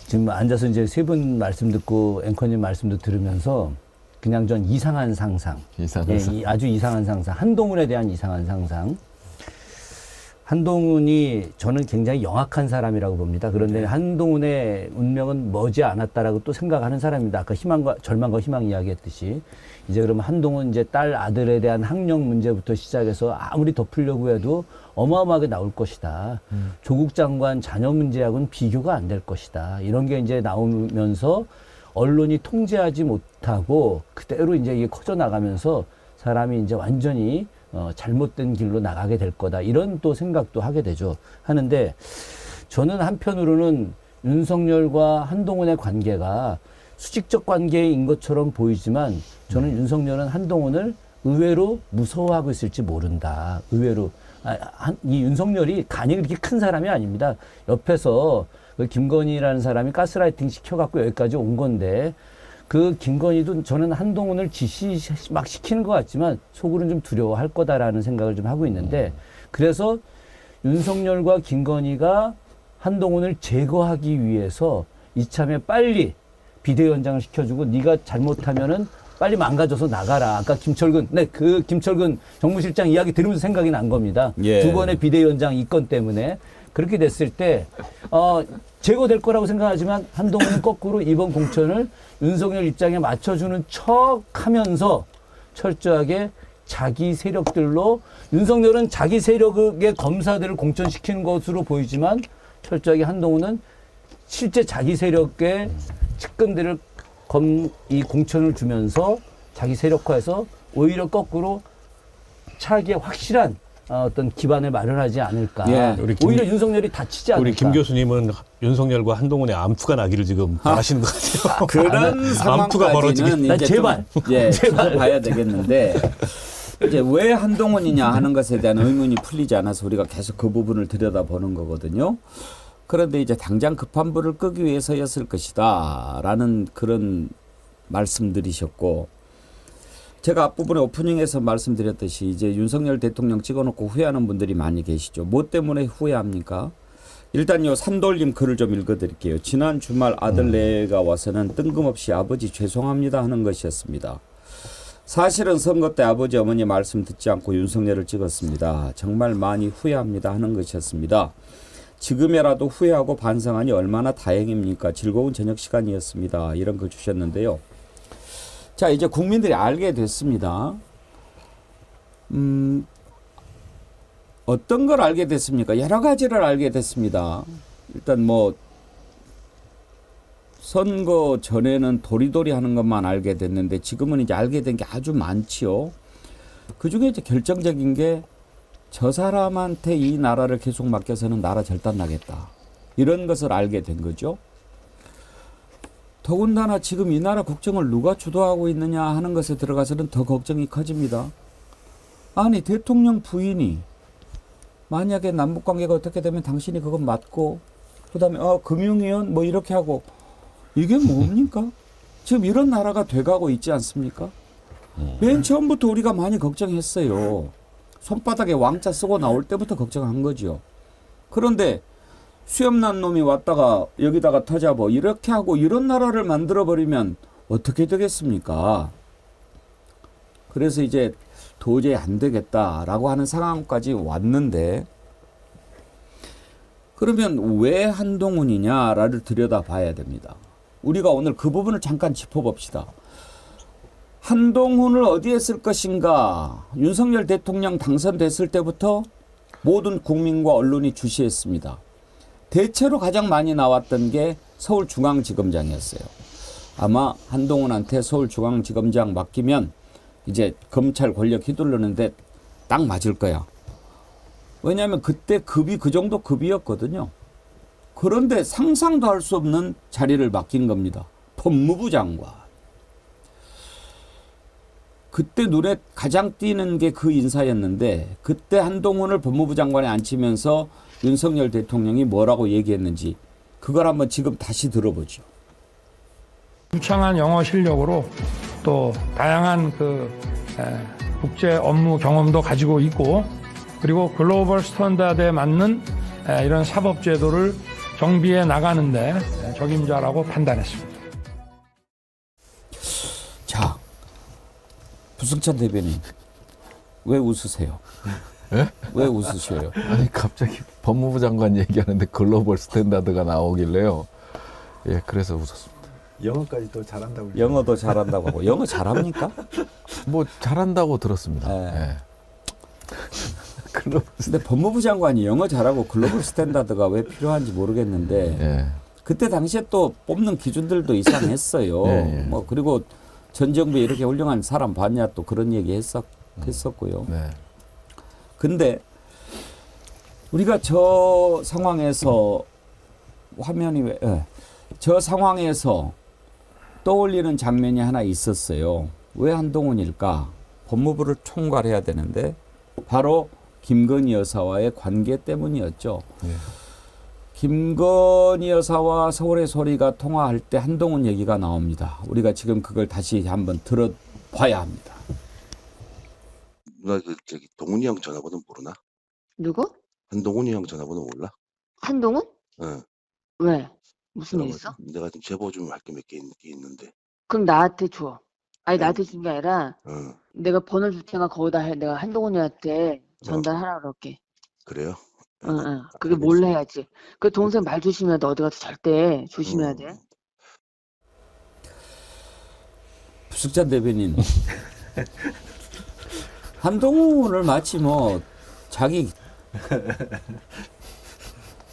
지금 앉아서 이제 세 분 말씀 듣고 앵커님 말씀도 들으면서 그냥 전 이상한 상상. 아주 이상한 상상. 한동훈에 대한 이상한 상상. 한동훈이 저는 굉장히 영악한 사람이라고 봅니다. 그런데 한동훈의 운명은 머지 않았다라고 또 생각하는 사람입니다. 아까 절망과 희망 이야기했듯이. 이제 그러면 한동훈 이제 딸 아들에 대한 학력 문제부터 시작해서 아무리 덮으려고 해도 어마어마하게 나올 것이다. 조국 장관 자녀 문제하고는 비교가 안 될 것이다. 이런 게 이제 나오면서 언론이 통제하지 못하고 그대로 이제 이게 커져 나가면서 사람이 이제 완전히 잘못된 길로 나가게 될 거다. 이런 또 생각도 하게 되죠. 하는데 저는 한편으로는 윤석열과 한동훈의 관계가 수직적 관계인 것처럼 보이지만 저는 윤석열은 한동훈을 의외로 무서워하고 있을지 모른다. 의외로. 이 윤석열이 간이 그렇게 큰 사람이 아닙니다. 옆에서 그 김건희라는 사람이 가스라이팅 시켜갖고 여기까지 온 건데 그 김건희도 저는 한동훈을 지시 막 시키는 것 같지만 속으로는 좀 두려워할 거다라는 생각을 좀 하고 있는데 그래서 윤석열과 김건희가 한동훈을 제거하기 위해서 이참에 빨리 비대위원장을 시켜주고 네가 잘못하면은 빨리 망가져서 나가라. 아까 김철근, 그 김철근 정무실장 이야기 들으면서 생각이 난 겁니다. 예. 두 번의 비대위원장 이건 때문에 그렇게 됐을 때 제거될 거라고 생각하지만 한동훈은 거꾸로 이번 공천을 윤석열 입장에 맞춰주는 척하면서 철저하게 자기 세력들로 윤석열은 자기 세력의 검사들을 공천시키는 것으로 보이지만 철저하게 한동훈은 실제 자기 세력의 측근들을 이 공천을 주면서 자기 세력화해서 오히려 거꾸로 차기에 확실한 어떤 기반을 마련하지 않을까. 예. 오히려 윤석열이 다치지 않을까. 우리 김 교수님은 윤석열과 한동훈의 암투가 나기를 지금 바라시는 것 같아요. 그런 암투가 상황까지는 난 이제 제발. 제발 봐야 되겠는데 이제 왜 한동훈이냐 하는 것에 대한 의문이 풀리지 않아서 우리가 계속 그 부분을 들여다보는 거거든요. 그런데 이제 당장 급한 불을 끄기 위해서였을 것이다 라는 그런 말씀들이셨고 제가 앞부분에 오프닝에서 말씀드렸듯이 이제 윤석열 대통령 찍어놓고 후회하는 분들이 많이 계시죠. 뭐 때문에 후회합니까? 일단 요 산돌림 글을 좀 읽어드릴게요. 지난 주말 아들네가 와서는 뜬금없이 아버지 죄송합니다 하는 것이었습니다. 사실은 선거 때 아버지 어머니 말씀 듣지 않고 윤석열을 찍었습니다. 정말 많이 후회합니다 하는 것이었습니다. 지금이라도 후회하고 반성하니 얼마나 다행입니까? 즐거운 저녁 시간이었습니다. 이런 글 주셨는데요. 자, 이제 국민들이 알게 됐습니다. 어떤 걸 알게 됐습니까? 여러 가지를 알게 됐습니다. 일단 뭐 선거 전에는 도리도리 하는 것만 알게 됐는데 지금은 이제 알게 된 게 아주 많지요. 그중에 이제 결정적인 게 저 사람한테 이 나라를 계속 맡겨서는 나라 절단나겠다. 이런 것을 알게 된 거죠. 더군다나 지금 이 나라 국정을 누가 주도하고 있느냐 하는 것에 들어가서는 더 걱정이 커집니다. 아니 대통령 부인이 만약에 남북관계가 어떻게 되면 당신이 그건 맞고 그다음에 금융위원 뭐 이렇게 하고 이게 뭡니까? 지금 이런 나라가 돼가고 있지 않습니까? 맨 처음부터 우리가 많이 걱정했어요. 손바닥에 왕자 쓰고 나올 때부터 걱정한 거죠. 그런데 수염난 놈이 왔다가 여기다가 터잡어 이렇게 하고 이런 나라를 만들어버리면 어떻게 되겠습니까? 그래서 이제 도저히 안 되겠다라고 하는 상황까지 왔는데 그러면 왜 한동훈이냐를 들여다봐야 됩니다. 우리가 오늘 그 부분을 잠깐 짚어봅시다. 한동훈을 어디에 쓸 것인가? 윤석열 대통령 당선됐을 때부터 모든 국민과 언론이 주시했습니다. 대체로 가장 많이 나왔던 게 서울중앙지검장이었어요. 아마 한동훈한테 서울중앙지검장 맡기면 이제 검찰 권력 휘둘르는데 딱 맞을 거야. 왜냐하면 그때 급이 그 정도 급이었거든요. 그런데 상상도 할 수 없는 자리를 맡긴 겁니다. 법무부 장관. 그때 눈에 가장 띄는 게 그 인사였는데 그때 한동훈을 법무부 장관에 앉히면서 윤석열 대통령이 뭐라고 얘기했는지 그걸 한번 지금 다시 들어보죠. 유창한 영어 실력으로 또 다양한 국제 업무 경험도 가지고 있고 그리고 글로벌 스탠다드에 맞는 이런 사법 제도를 정비해 나가는데 적임자라고 판단했습니다. 자, 부승찬 대변인 왜 웃으세요? 예? 왜 웃으셔요? 아니 갑자기 법무부 장관 얘기하는데 글로벌 스탠다드가 나오길래요. 예, 그래서 웃었습니다. 영어까지 또 잘한다고. 영어도 잘한다고 하고 영어 잘합니까? 뭐 잘한다고 들었습니다. 네. 예. 글로벌 근데 법무부 장관이 영어 잘하고 글로벌 스탠다드가 왜 필요한지 모르겠는데 예. 그때 당시에 또 뽑는 기준들도 이상했어요. 예, 예. 뭐 그리고 전 정부에 이렇게 훌륭한 사람 봤냐 또 그런 얘기 했었고요. 네. 근데 우리가 저 상황에서 저 상황에서 떠올리는 장면이 하나 있었어요. 왜 한동훈일까? 법무부를 총괄해야 되는데 바로 김건희 여사와의 관계 때문이었죠. 네. 김건희 여사와 서울의 소리가 통화할 때 한동훈 얘기가 나옵니다. 우리가 지금 그걸 다시 한번 들어봐야 합니다. 누나 동훈이 형 전화번호 모르나? 누구? 한동훈이 형 전화번호 몰라? 한동훈? 응. 왜? 무슨 일 있어? 내가 좀 제보 좀 할 게 몇 개 있는데. 그럼 나한테 줘. 아니 네. 나한테 준 게 아니라 응. 내가 번호 줄 테니까 거기다 내가 한동훈이한테 전달하라 그럴게. 그래요? 응. 그게 몰래 해야지. 그 동생 말 조심해야 돼. 어디 가서 절대 조심해야 돼. 부숙찬 대변인. 한동훈을 마치 뭐 자기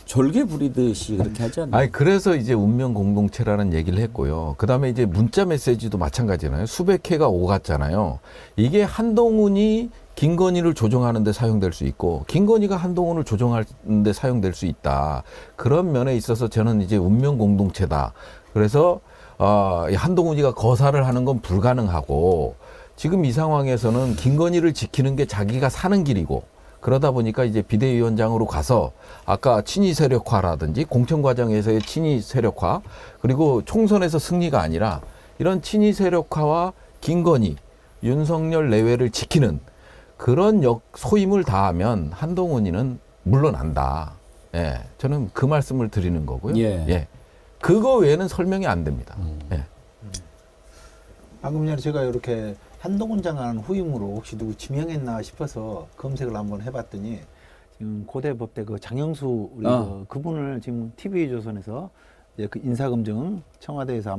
졸개 부리듯이 그렇게 하지 않나요? 아니 그래서 이제 운명 공동체라는 얘기를 했고요. 그다음에 이제 문자 메시지도 마찬가지잖아요. 수백 회가 오갔잖아요. 이게 한동훈이 김건희를 조종하는 데 사용될 수 있고 김건희가 한동훈을 조종하는 데 사용될 수 있다. 그런 면에 있어서 저는 이제 운명 공동체다. 그래서 한동훈이가 거사를 하는 건 불가능하고 지금 이 상황에서는 김건희를 지키는 게 자기가 사는 길이고 그러다 보니까 이제 비대위원장으로 가서 아까 친위 세력화라든지 공천 과정에서의 친위 세력화 그리고 총선에서 승리가 아니라 이런 친위 세력화와 김건희 윤석열 내외를 지키는 그런 소임을 다하면 한동훈이는 물러난다. 예, 저는 그 말씀을 드리는 거고요. 예. 그거 외에는 설명이 안 됩니다. 예. 방금 전에 제가 이렇게 한동훈 장관 후임으로 혹시 누구 지명했나 싶어서 검색을 한번 해봤더니 지금 고대 법대 그 장영수 우리 그분을 지금 TV조선에서 이제 그 인사검증 청와대에서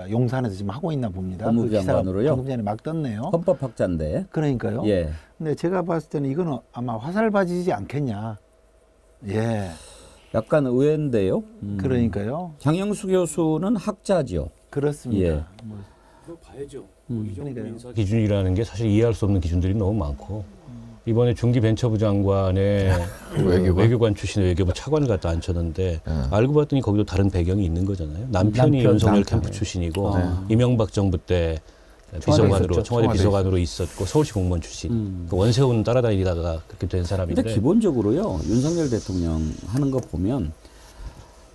용산에서 지금 하고 있나 봅니다. 법무부 그 기사가 장관으로요? 방금 전에 막 떴네요. 헌법학자인데. 그러니까요. 예. 근데 제가 봤을 때는 이거는 아마 화살바지지 않겠냐. 예. 약간 의외인데요. 그러니까요. 장영수 교수는 학자죠. 그렇습니다. 예. 뭐, 봐야죠. 그러니까요. 기준이라는 게 사실 이해할 수 없는 기준들이 너무 많고 이번에 중기벤처부 장관의 외교관 출신의 외교부 차관을 갖다 앉혔는데 알고 봤더니 거기도 다른 배경이 있는 거잖아요. 남편이 윤석열 캠프 출신이고 이명박 정부 때 비서관으로 청와대 비서관으로 있었고 서울시 공무원 출신. 그 원세훈 따라다니다가 그렇게 된 사람인데. 근데 기본적으로요. 윤석열 대통령 하는 거 보면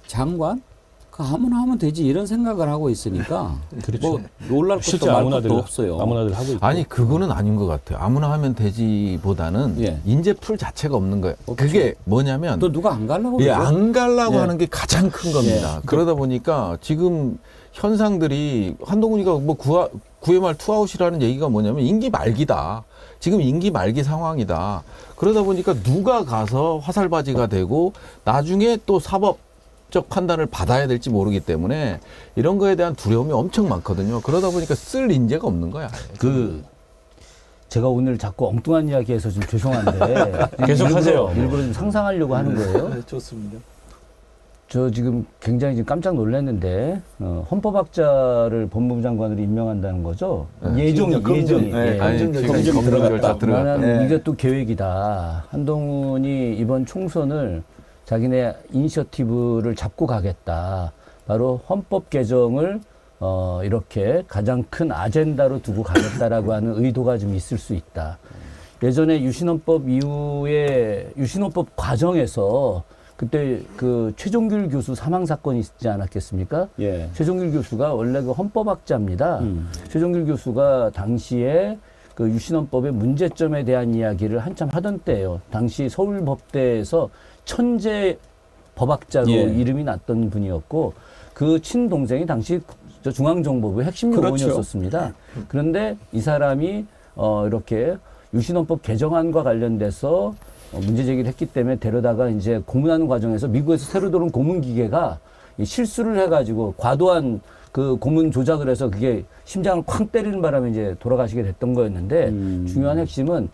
장관 그 아무나 하면 되지 이런 생각을 하고 있으니까 그렇죠. 뭐 놀랄 것도 실제 말 아무나들 것도 없어요. 아무나들 하고 있고. 아니 그거는 아닌 것 같아요. 아무나 하면 되지보다는 예. 인재풀 자체가 없는 거예요. 그게 뭐냐면 또 누가 안 가려고 예, 그러죠? 안 가려고 예. 하는 게 가장 큰 겁니다. 예. 그러다 보니까 지금 현상들이 한동훈이가 뭐 9회 말 투아웃이라는 얘기가 뭐냐면 임기 말기다. 지금 임기 말기 상황이다. 그러다 보니까 누가 가서 화살바지가 되고 나중에 또 사법적 판단을 받아야 될지 모르기 때문에 이런 거에 대한 두려움이 엄청 많거든요. 그러다 보니까 쓸 인재가 없는 거야. 제가 오늘 자꾸 엉뚱한 이야기해서 좀 죄송한데 계속하세요. 일부러 좀 상상하려고 하는 거예요. 네, 좋습니다. 저 지금 굉장히 지금 깜짝 놀랐는데 헌법학자를 법무부 장관으로 임명한다는 거죠. 예정이. 네, 아니, 검증 지금 결정 검증 결과 들어갔다. 나는 네. 이게 또 계획이다. 한동훈이 이번 총선을 자기네 이니셔티브를 잡고 가겠다. 바로 헌법 개정을 이렇게 가장 큰 아젠다로 두고 가겠다라고 하는 의도가 좀 있을 수 있다. 예전에 유신헌법 이후에 유신헌법 과정에서 그때 그 최종길 교수 사망 사건이 있지 않았겠습니까? 예. 최종길 교수가 원래 그 헌법학자입니다. 최종길 교수가 당시에 그 유신헌법의 문제점에 대한 이야기를 한참 하던 때예요. 당시 서울법대에서 천재 법학자로 예. 이름이 났던 분이었고 그 친동생이 당시 저 중앙정보부 핵심 그렇죠. 요원이었었습니다. 그런데 이 사람이 이렇게 유신헌법 개정안과 관련돼서 문제 제기를 했기 때문에 데려다가 이제 고문하는 과정에서 미국에서 새로 들어온 고문 기계가 이 실수를 해가지고 과도한 그 고문 조작을 해서 그게 심장을 쾅 때리는 바람에 이제 돌아가시게 됐던 거였는데 중요한 핵심은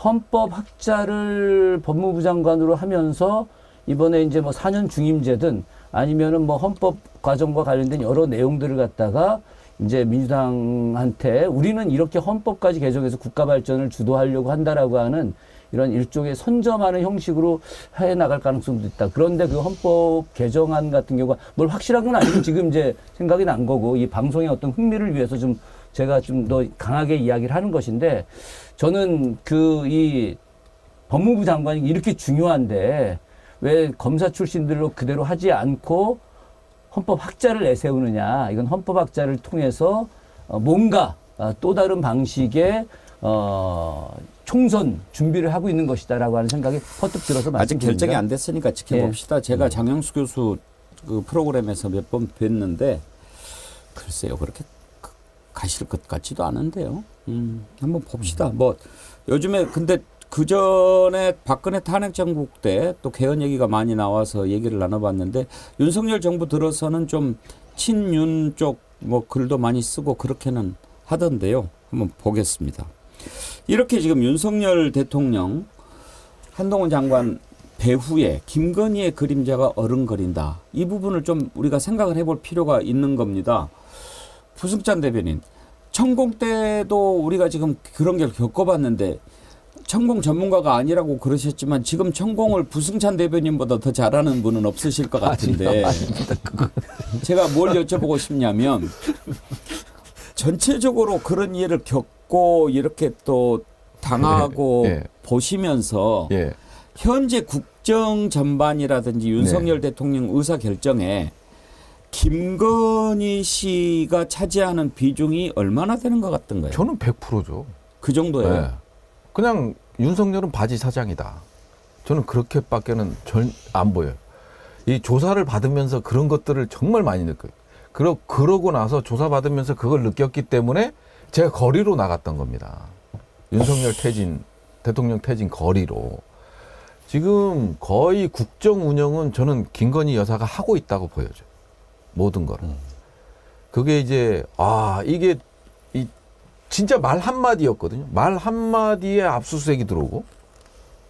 헌법학자를 법무부 장관으로 하면서 이번에 이제 뭐 4년 중임제든 아니면은 뭐 헌법 과정과 관련된 여러 내용들을 갖다가 이제 민주당한테 우리는 이렇게 헌법까지 개정해서 국가 발전을 주도하려고 한다라고 하는 이런 일종의 선점하는 형식으로 해 나갈 가능성도 있다. 그런데 그 헌법 개정안 같은 경우가 뭘 확실한 건 아니고 지금 이제 생각이 난 거고 이 방송의 어떤 흥미를 위해서 좀 제가 좀 더 강하게 이야기를 하는 것인데 저는 이 법무부 장관이 이렇게 중요한데 왜 검사 출신들로 그대로 하지 않고 헌법학자를 내세우느냐. 이건 헌법학자를 통해서 뭔가 또 다른 방식의 총선 준비를 하고 있는 것이다라고 하는 생각이 퍼뜩 들어서 말씀드립니다. 아직 결정이 안 됐으니까 지켜봅시다. 예. 제가 장영수 교수 그 프로그램에서 몇 번 뵀는데 글쎄요 그렇게 가실 것 같지도 않은데요. 한번 봅시다. 뭐 요즘에 근데 그 전에 박근혜 탄핵 정국 때 또 개헌 얘기가 많이 나와서 얘기를 나눠봤는데 윤석열 정부 들어서는 좀 친윤 쪽 뭐 글도 많이 쓰고 그렇게는 하던데요. 한번 보겠습니다. 이렇게 지금 윤석열 대통령 한동훈 장관 배후에 김건희의 그림자가 어른거린다. 이 부분을 좀 우리가 생각을 해볼 필요가 있는 겁니다. 부승찬 대변인, 천공 때도 우리가 지금 그런 걸 겪어봤는데 천공 전문가가 아니라고 그러셨지만 지금 천공을 부승찬 대변인보다 더 잘하는 분은 없으실 것 같은데 제가 뭘 여쭤보고 싶냐면 전체적으로 그런 일을 겪고 이렇게 또 당하고 보시면서 현재 국정 전반이라든지 윤석열 대통령 의사 결정에 김건희 씨가 차지하는 비중이 얼마나 되는 것 같던가요? 저는 100%죠. 그 정도예요. 네. 그냥 윤석열은 바지 사장이다. 저는 그렇게밖에는 안 보여요. 이 조사를 받으면서 그런 것들을 정말 많이 느껴요. 그러고 나서 조사받으면서 그걸 느꼈기 때문에 제가 거리로 나갔던 겁니다. 윤석열 퇴진, 대통령 퇴진 거리로. 지금 거의 국정 운영은 저는 김건희 여사가 하고 있다고 보여져요. 모든 거를. 그게 이제, 이게 진짜 말 한마디였거든요. 말 한마디에 압수수색이 들어오고,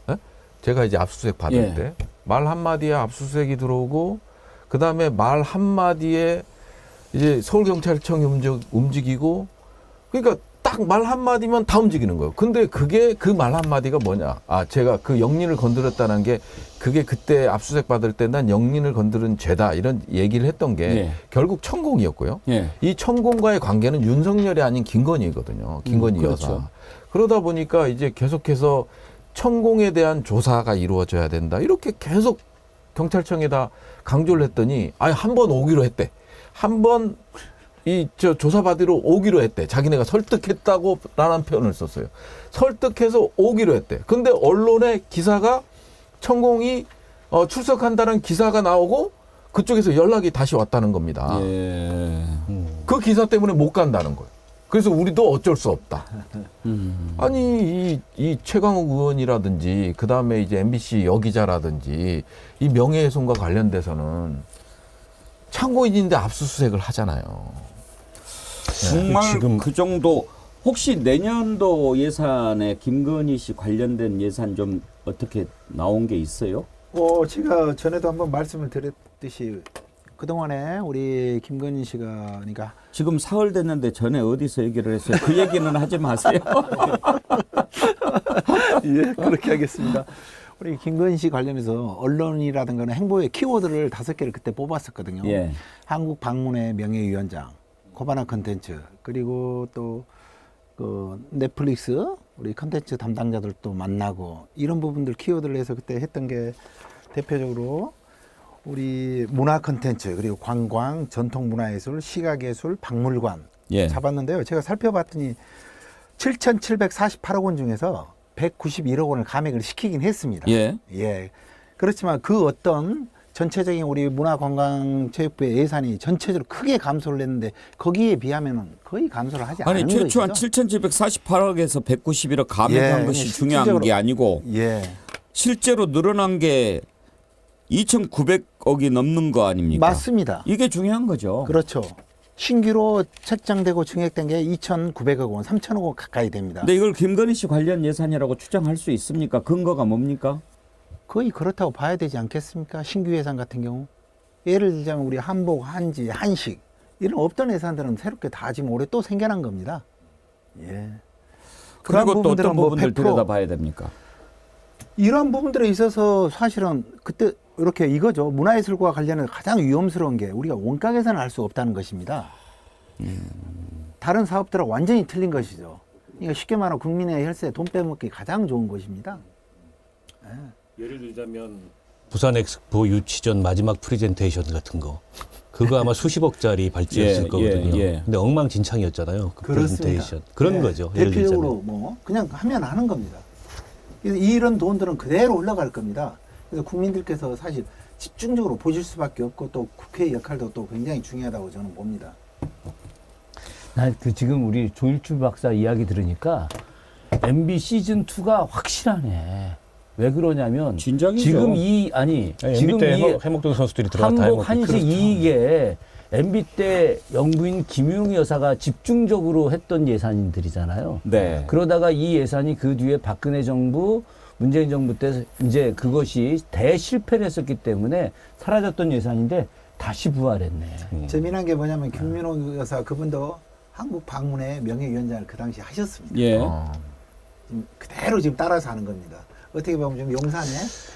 예? 제가 이제 압수수색 받을 때, 말 한마디에 압수수색이 들어오고, 그 다음에 말 한마디에 이제 서울경찰청이 움직이고, 그러니까 딱 말 한마디면 다 움직이는 거예요. 근데 그게 그 말 한마디가 뭐냐. 제가 그 영린을 건드렸다는 게 그게 그때 압수수색 받을 때 난 영린을 건드린 죄다 이런 얘기를 했던 게 결국 천공이었고요. 이 천공과의 관계는 윤석열이 아닌 김건희거든요. 김건희 여사. 그렇죠. 그러다 보니까 이제 계속해서 천공에 대한 조사가 이루어져야 된다. 이렇게 계속 경찰청에다 강조를 했더니 한 번 오기로 했대. 한 번 조사받으러 오기로 했대. 자기네가 설득했다고 라는 표현을 썼어요. 설득해서 오기로 했대. 근데 언론의 기사가 천공이 출석한다는 기사가 나오고 그쪽에서 연락이 다시 왔다는 겁니다. 그 기사 때문에 못 간다는 거예요. 그래서 우리도 어쩔 수 없다. 아니 이 최강욱 의원이라든지 그 다음에 이제 MBC 여기자라든지 이 명예훼손과 관련돼서는 참고인인데 압수수색을 하잖아요. 정말 지금 그 정도. 혹시 내년도 예산에 김건희 씨 관련된 예산 좀 어떻게 나온 게 있어요? 제가 전에도 한번 말씀을 드렸듯이 그동안에 우리 김건희 씨가 그러니까 지금 사흘 됐는데 전에 어디서 얘기를 했어요? 그 얘기는 하지 마세요. 예, 그렇게 하겠습니다. 우리 김건희 씨 관련해서 언론이라든가 행보의 키워드를 5개를 그때 뽑았었거든요. 한국 방문의 명예위원장, 코바나 컨텐츠, 그리고 또 그 넷플릭스 우리 컨텐츠 담당자들도 만나고 이런 부분들 키워드를 해서 그때 했던 게 대표적으로 우리 문화 컨텐츠 그리고 관광, 전통 문화예술, 시각예술, 박물관 잡았는데요. 제가 살펴봤더니 7,748억 원 중에서 191억 원을 감액을 시키긴 했습니다. 그렇지만 그 어떤 전체적인 우리 문화관광체육부의 예산이 전체적으로 크게 감소를 했는데 거기에 비하면 거의 감소를 하지 않은 것이죠. 최초한 7,748억에서 191억 감액한 것이 중요한 게 아니고 실제로 늘어난 게 2,900억이 넘는 거 아닙니까? 맞습니다. 이게 중요한 거죠. 그렇죠. 신규로 책정되고 증액된 게 2,900억 원, 3,000억 원 가까이 됩니다. 근데 이걸 김건희 씨 관련 예산이라고 추정할 수 있습니까? 근거가 뭡니까? 거의 그렇다고 봐야 되지 않겠습니까? 신규 예산 같은 경우. 예를 들자면 우리 한복, 한지, 한식 이런 없던 예산들은 새롭게 다 지금 올해 또 생겨난 겁니다. 그리고 또 어떤 뭐 부분들 100% 들여다봐야 됩니까? 이런 부분들에 있어서 사실은 그때 이렇게 이거죠. 문화예술과 관련해서 가장 위험스러운 게 우리가 원가 계산을 할 수 없다는 것입니다. 다른 사업들하고 완전히 틀린 것이죠. 그러니까 쉽게 말하면 국민의 혈세 돈 빼먹기 가장 좋은 것입니다. 예를 들자면 부산 엑스포 유치전 마지막 프레젠테이션 같은 거 그거 아마 수십억짜리 발주였을 거거든요. 근데 엉망진창이었잖아요. 그 프레젠테이션. 그런 거죠. 예를 대표적으로 들자면. 뭐 그냥 하면 하는 겁니다. 그래서 이런 돈들은 그대로 올라갈 겁니다. 그래서 국민들께서 사실 집중적으로 보실 수밖에 없고 또 국회의 역할도 또 굉장히 중요하다고 저는 봅니다. 난 지금 우리 조일주 박사 이야기 들으니까 MB 시즌 2가 확실하네. 왜 그러냐면 진작이죠. 지금 MB 때 해먹던 선수들이 들어갔다. 한복 한식 이익에 MB 때 영부인 김용 여사가 집중적으로 했던 예산들이잖아요. 그러다가 이 예산이 그 뒤에 박근혜 정부, 문재인 정부 때 이제 그것이 대실패를 했었기 때문에 사라졌던 예산인데 다시 부활했네. 재미난 게 뭐냐면 김민호 여사 그분도 한국 방문의 명예위원장을 그 당시 하셨습니다. 지금 그대로 지금 따라서 하는 겁니다. 어떻게 보면 좀 용산에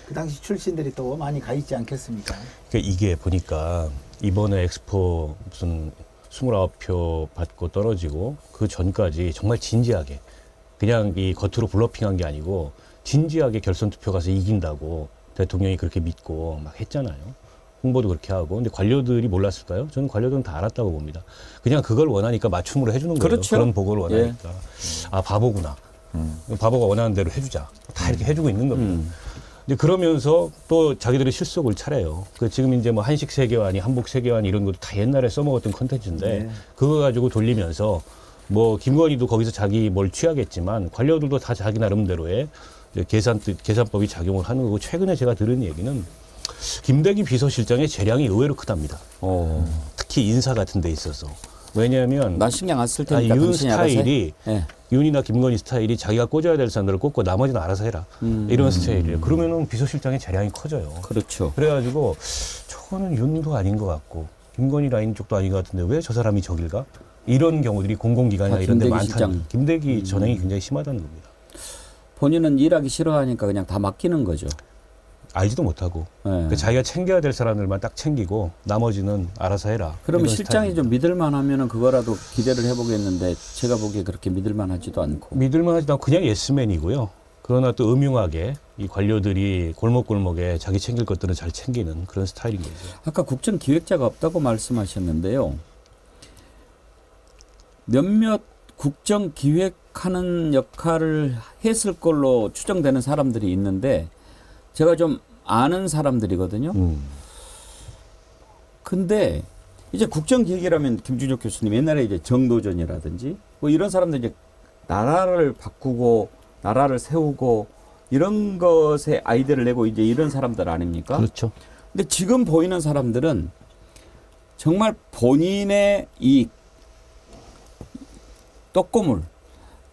그 당시 출신들이 또 많이 가 있지 않겠습니까? 그러니까 이게 보니까 이번에 엑스포 무슨 29표 받고 떨어지고 그 전까지 정말 진지하게 그냥 이 겉으로 블러핑한 게 아니고 진지하게 결선 투표 가서 이긴다고 대통령이 그렇게 믿고 막 했잖아요. 홍보도 그렇게 하고. 근데 관료들이 몰랐을까요? 저는 관료들은 다 알았다고 봅니다. 그냥 그걸 원하니까 맞춤으로 해주는 거예요. 그렇죠. 그런 보고를 원하니까. 아, 바보구나. 바보가 원하는 대로 해주자. 다 이렇게 해주고 있는 겁니다. 근데 그러면서 또 자기들의 실속을 차려요. 그 지금 이제 뭐 한식 세계관이 한복 세계관 이런 것도 다 옛날에 써먹었던 컨텐츠인데 그거 가지고 돌리면서 뭐 김건희도 거기서 자기 뭘 취하겠지만 관료들도 다 자기 나름대로의 계산법이 작용을 하는 거고 최근에 제가 들은 얘기는 김대기 비서실장의 재량이 의외로 크답니다. 특히 인사 같은 데 있어서. 왜냐하면 난 신경 안 쓸 테니까 윤 당신이 알아서 해. 스타일이 예. 윤이나 김건희 스타일이 자기가 꽂아야 될 사람들을 꽂고 나머지는 알아서 해라. 이런 스타일이에요. 그러면은 비서실장의 재량이 커져요. 그렇죠. 그래가지고 저거는 윤도 아닌 것 같고 김건희 라인 쪽도 아닌 것 같은데 왜 저 사람이 저길 가? 이런 경우들이 공공기관이나 아, 이런 데 김대기 많다는 실장. 김대기 전형이 굉장히 심하다는 겁니다. 본인은 일하기 싫어하니까 그냥 다 맡기는 거죠. 알지도 못하고 예. 그러니까 자기가 챙겨야 될 사람들만 딱 챙기고 나머지는 알아서 해라. 그러면 이런 실장이 스타일입니다. 좀 믿을만 하면은 그거라도 기대를 해보겠는데 제가 보기에 그렇게 믿을만 하지도 않고. 믿을만하지도 않고 그냥 예스맨이고요. 그러나 또 음흉하게 이 관료들이 골목골목에 자기 챙길 것들은 잘 챙기는 그런 스타일인 거죠. 아까 국정기획자가 없다고 말씀하셨는데요. 몇몇 국정기획하는 역할을 했을 걸로 추정되는 사람들이 있는데 제가 좀 아는 사람들이거든요. 근데 이제 국정기획이라면 김준혁 교수님 옛날에 이제 정도전이라든지 뭐 이런 사람들 이제 나라를 바꾸고 나라를 세우고 이런 것에 아이디어를 내고 이제 이런 사람들 아닙니까? 그렇죠. 근데 지금 보이는 사람들은 정말 본인의 이 떡고물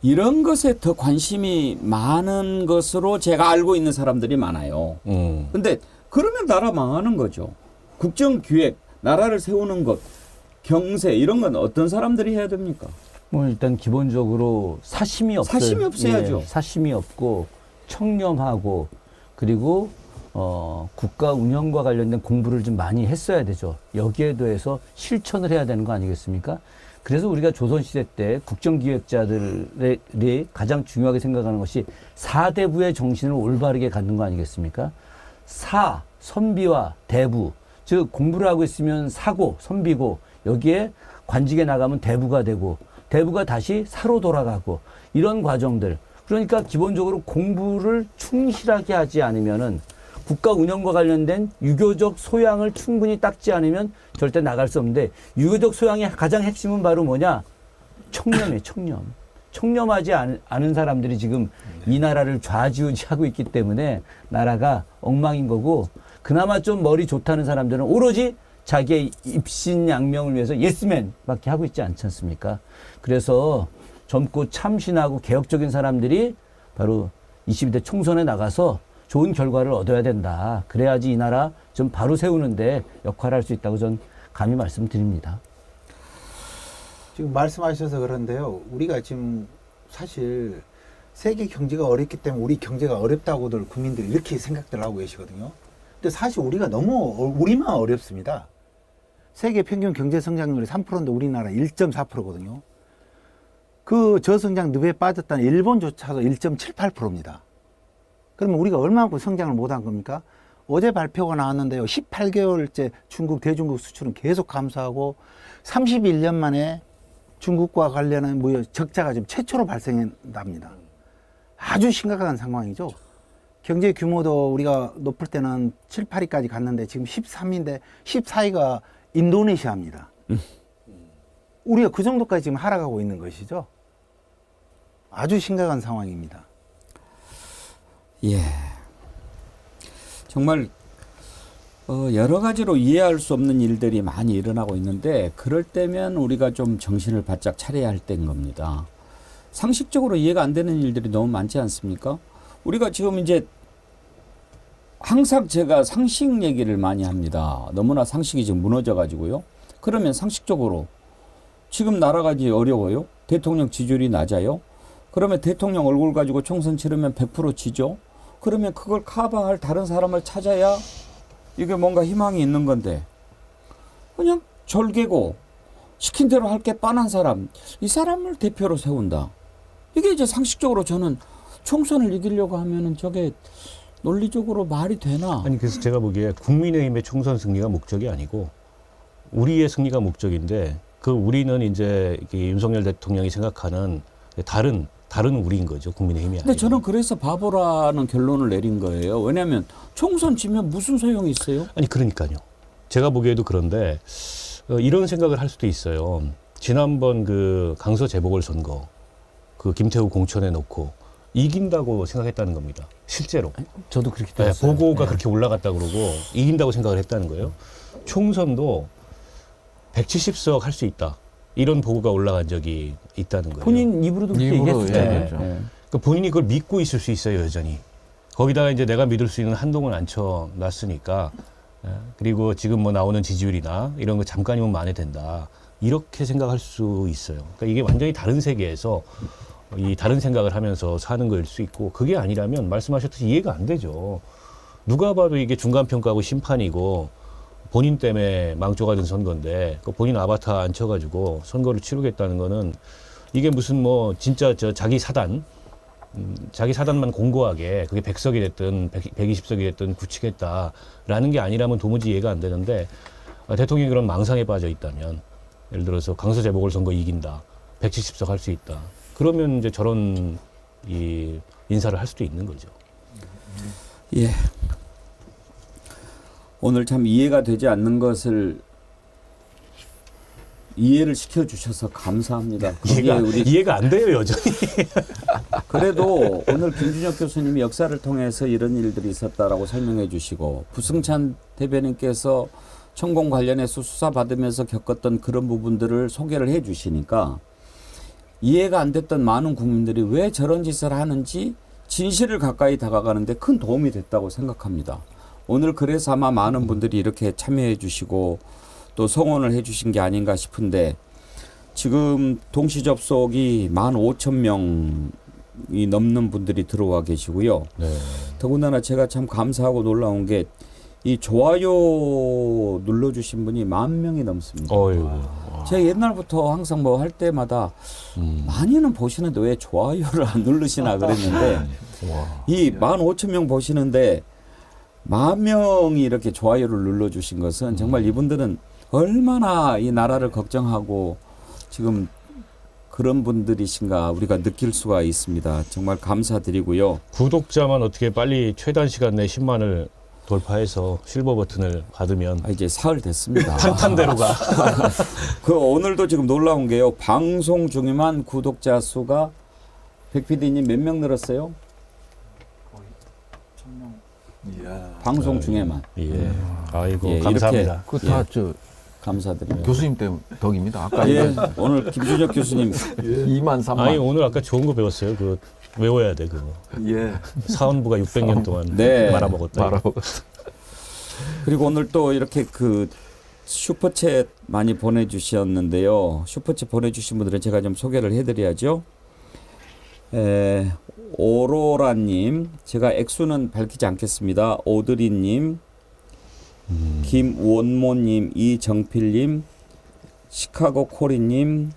이런 것에 더 관심이 많은 것으로 제가 알고 있는 사람들이 많아요. 근데 그러면 나라 망하는 거죠. 국정기획, 나라를 세우는 것, 경세 이런 건 어떤 사람들이 해야 됩니까? 뭐 일단 기본적으로 사심이 없어요. 사심이 없어야죠. 예, 사심이 없고 청렴하고 그리고 국가 운영과 관련된 공부를 좀 많이 했어야 되죠. 여기에 대해서 실천을 해야 되는 거 아니겠습니까? 그래서 우리가 조선시대 때 국정기획자들이 가장 중요하게 생각하는 것이 사대부의 정신을 올바르게 갖는 거 아니겠습니까? 사, 선비와 대부, 즉 공부를 하고 있으면 사고, 선비고 여기에 관직에 나가면 대부가 되고 대부가 다시 사로 돌아가고 이런 과정들. 그러니까 기본적으로 공부를 충실하게 하지 않으면은 국가 운영과 관련된 유교적 소양을 충분히 닦지 않으면 절대 나갈 수 없는데 유교적 소양의 가장 핵심은 바로 뭐냐? 청렴이에요, 청렴. 청렴하지 않은 사람들이 지금 이 나라를 좌지우지하고 있기 때문에 나라가 엉망인 거고 그나마 좀 머리 좋다는 사람들은 오로지 자기의 입신양명을 위해서 예스맨밖에 하고 있지 않지 않습니까? 그래서 젊고 참신하고 개혁적인 사람들이 바로 22대 총선에 나가서 좋은 결과를 얻어야 된다. 그래야지 이 나라 좀 바로 세우는데 역할을 할 수 있다고 전 감히 말씀드립니다. 지금 말씀하셔서 그런데요. 우리가 지금 사실 세계 경제가 어렵기 때문에 우리 경제가 어렵다고들 국민들이 이렇게 생각들 하고 계시거든요. 근데 사실 우리가 너무 우리만 어렵습니다. 세계 평균 경제 성장률이 3%인데 우리나라 1.4%거든요. 그 저성장 늪에 빠졌다는 일본조차도 1.78%입니다. 그러면 우리가 얼마만큼 성장을 못한 겁니까? 어제 발표가 나왔는데요. 18개월째 중국, 대중국 수출은 계속 감소하고 31년 만에 중국과 관련한 적자가 지금 최초로 발생한답니다. 아주 심각한 상황이죠. 경제 규모도 우리가 높을 때는 7, 8위까지 갔는데 지금 13위인데 14위가 인도네시아입니다. 우리가 그 정도까지 지금 하락하고 있는 것이죠. 아주 심각한 상황입니다. 예. 정말 여러 가지로 이해할 수 없는 일들이 많이 일어나고 있는데 그럴 때면 우리가 좀 정신을 바짝 차려야 할 때인 겁니다. 상식적으로 이해가 안 되는 일들이 너무 많지 않습니까? 우리가 지금 이제 항상 제가 상식 얘기를 많이 합니다. 너무나 상식이 지금 무너져 가지고요. 그러면 상식적으로 지금 나라가 이제 어려워요. 대통령 지지율이 낮아요. 그러면 대통령 얼굴 가지고 총선 치르면 100% 지죠. 그러면 그걸 커버할 다른 사람을 찾아야 이게 뭔가 희망이 있는 건데 그냥 절개고 시킨 대로 할 게 뻔한 사람, 이 사람을 대표로 세운다. 이게 이제 상식적으로 저는 총선을 이기려고 하면은 저게 논리적으로 말이 되나? 아니 그래서 제가 보기에 국민의힘의 총선 승리가 목적이 아니고 우리의 승리가 목적인데 그 우리는 이제 이게 윤석열 대통령이 생각하는 다른 우리인 거죠. 국민의힘이 아니고. 근데 저는 그래서 바보라는 결론을 내린 거예요. 왜냐하면 총선 지면 무슨 소용이 있어요? 아니 그러니까요. 제가 보기에도 그런데 이런 생각을 할 수도 있어요. 지난번 그 강서 재보궐선거 그 김태우 공천에 놓고 이긴다고 생각했다는 겁니다. 실제로. 저도 그렇게 네, 들었어요. 보고가 네. 그렇게 올라갔다 그러고 이긴다고 생각을 했다는 거예요. 총선도 170석 할 수 있다. 이런 보고가 올라간 적이 있다는 거예요. 본인 입으로도 그렇게 입으로 얘기했잖아요. 얘기했죠. 그러니까 본인이 그걸 믿고 있을 수 있어요, 여전히. 거기다가 이제 내가 믿을 수 있는 한동훈 앉혀놨으니까 그리고 지금 뭐 나오는 지지율이나 이런 거 잠깐이면 만회된다. 이렇게 생각할 수 있어요. 그러니까 이게 완전히 다른 세계에서 이 다른 생각을 하면서 사는 거일 수 있고 그게 아니라면 말씀하셨듯이 이해가 안 되죠. 누가 봐도 이게 중간평가하고 심판이고 본인 때문에 망조가 된 선거인데 그 본인 아바타 앉혀가지고 선거를 치르겠다는 거는 이게 무슨 뭐 진짜 저 자기 사단만 공고하게 그게 100석이 됐든 120석이 됐든 굳히겠다라는 게 아니라면 도무지 이해가 안 되는데 대통령이 그런 망상에 빠져 있다면 예를 들어서 강서 재보궐선거 이긴다. 170석 할 수 있다. 그러면 이제 저런 이 인사를 할 수도 있는 거죠. 예. 오늘 참 이해가 되지 않는 것을 이해를 시켜주셔서 감사합니다. 이해가 안 돼요, 여전히. 그래도 오늘 김준혁 교수님이 역사를 통해서 이런 일들이 있었다라고 설명해 주시고 부승찬 대변인께서 천공 관련해서 수사받으면서 겪었던 그런 부분들을 소개를 해 주시니까 이해가 안 됐던 많은 국민들이 왜 저런 짓을 하는지 진실을 가까이 다가가는데 큰 도움이 됐다고 생각합니다. 오늘 그래서 아마 많은 분들이 이렇게 참여해 주시고 또 성원을 해 주신 게 아닌가 싶은데 지금 동시 접속이 15,000명이 넘는 분들이 들어와 계시고요. 네. 더군다나 제가 참 감사하고 놀라운 게 이 좋아요 눌러주신 분이 10,000명이 넘습니다. 제가 옛날부터 항상 뭐 할 때마다 많이는 보시는데 왜 좋아요를 안 누르시나 그랬는데 이 15,000명 보시는데 10,000명이 이렇게 좋아요를 눌러주신 것은 정말 이분들은 얼마나 이 나라를 걱정하고 지금 그런 분들이신가 우리가 느낄 수가 있습니다. 정말 감사드리고요. 구독자만 어떻게 빨리 최단 시간 내에 10만을 돌파해서 실버 버튼을 받으면 이제 사흘 됐습니다. 탄탄대로 가. 그 오늘도 지금 놀라운 게요. 방송 중에만 구독자 수가 백 PD님 몇 명 늘었어요? 방송 중에만. 예. 아이고 예, 감사합니다. 그거 다 저 감사드립니다. 교수님 때문에 덕입니다. 아까 예, 오늘 김준혁 교수님 2만 3만. 아니 오늘 아까 좋은 거 배웠어요. 그거 외워야 돼 그거. 예. 사원부가 600년 동안 네. 말아먹었다. 그리고 오늘 또 이렇게 그 슈퍼챗 많이 보내주셨는데요. 슈퍼챗 보내주신 분들은 제가 좀 소개를 해드려야죠. 오로라님, 제가 액수는 밝히지 않겠습니다. 오드리님, 김원모님, 이정필님, 시카고 코리님,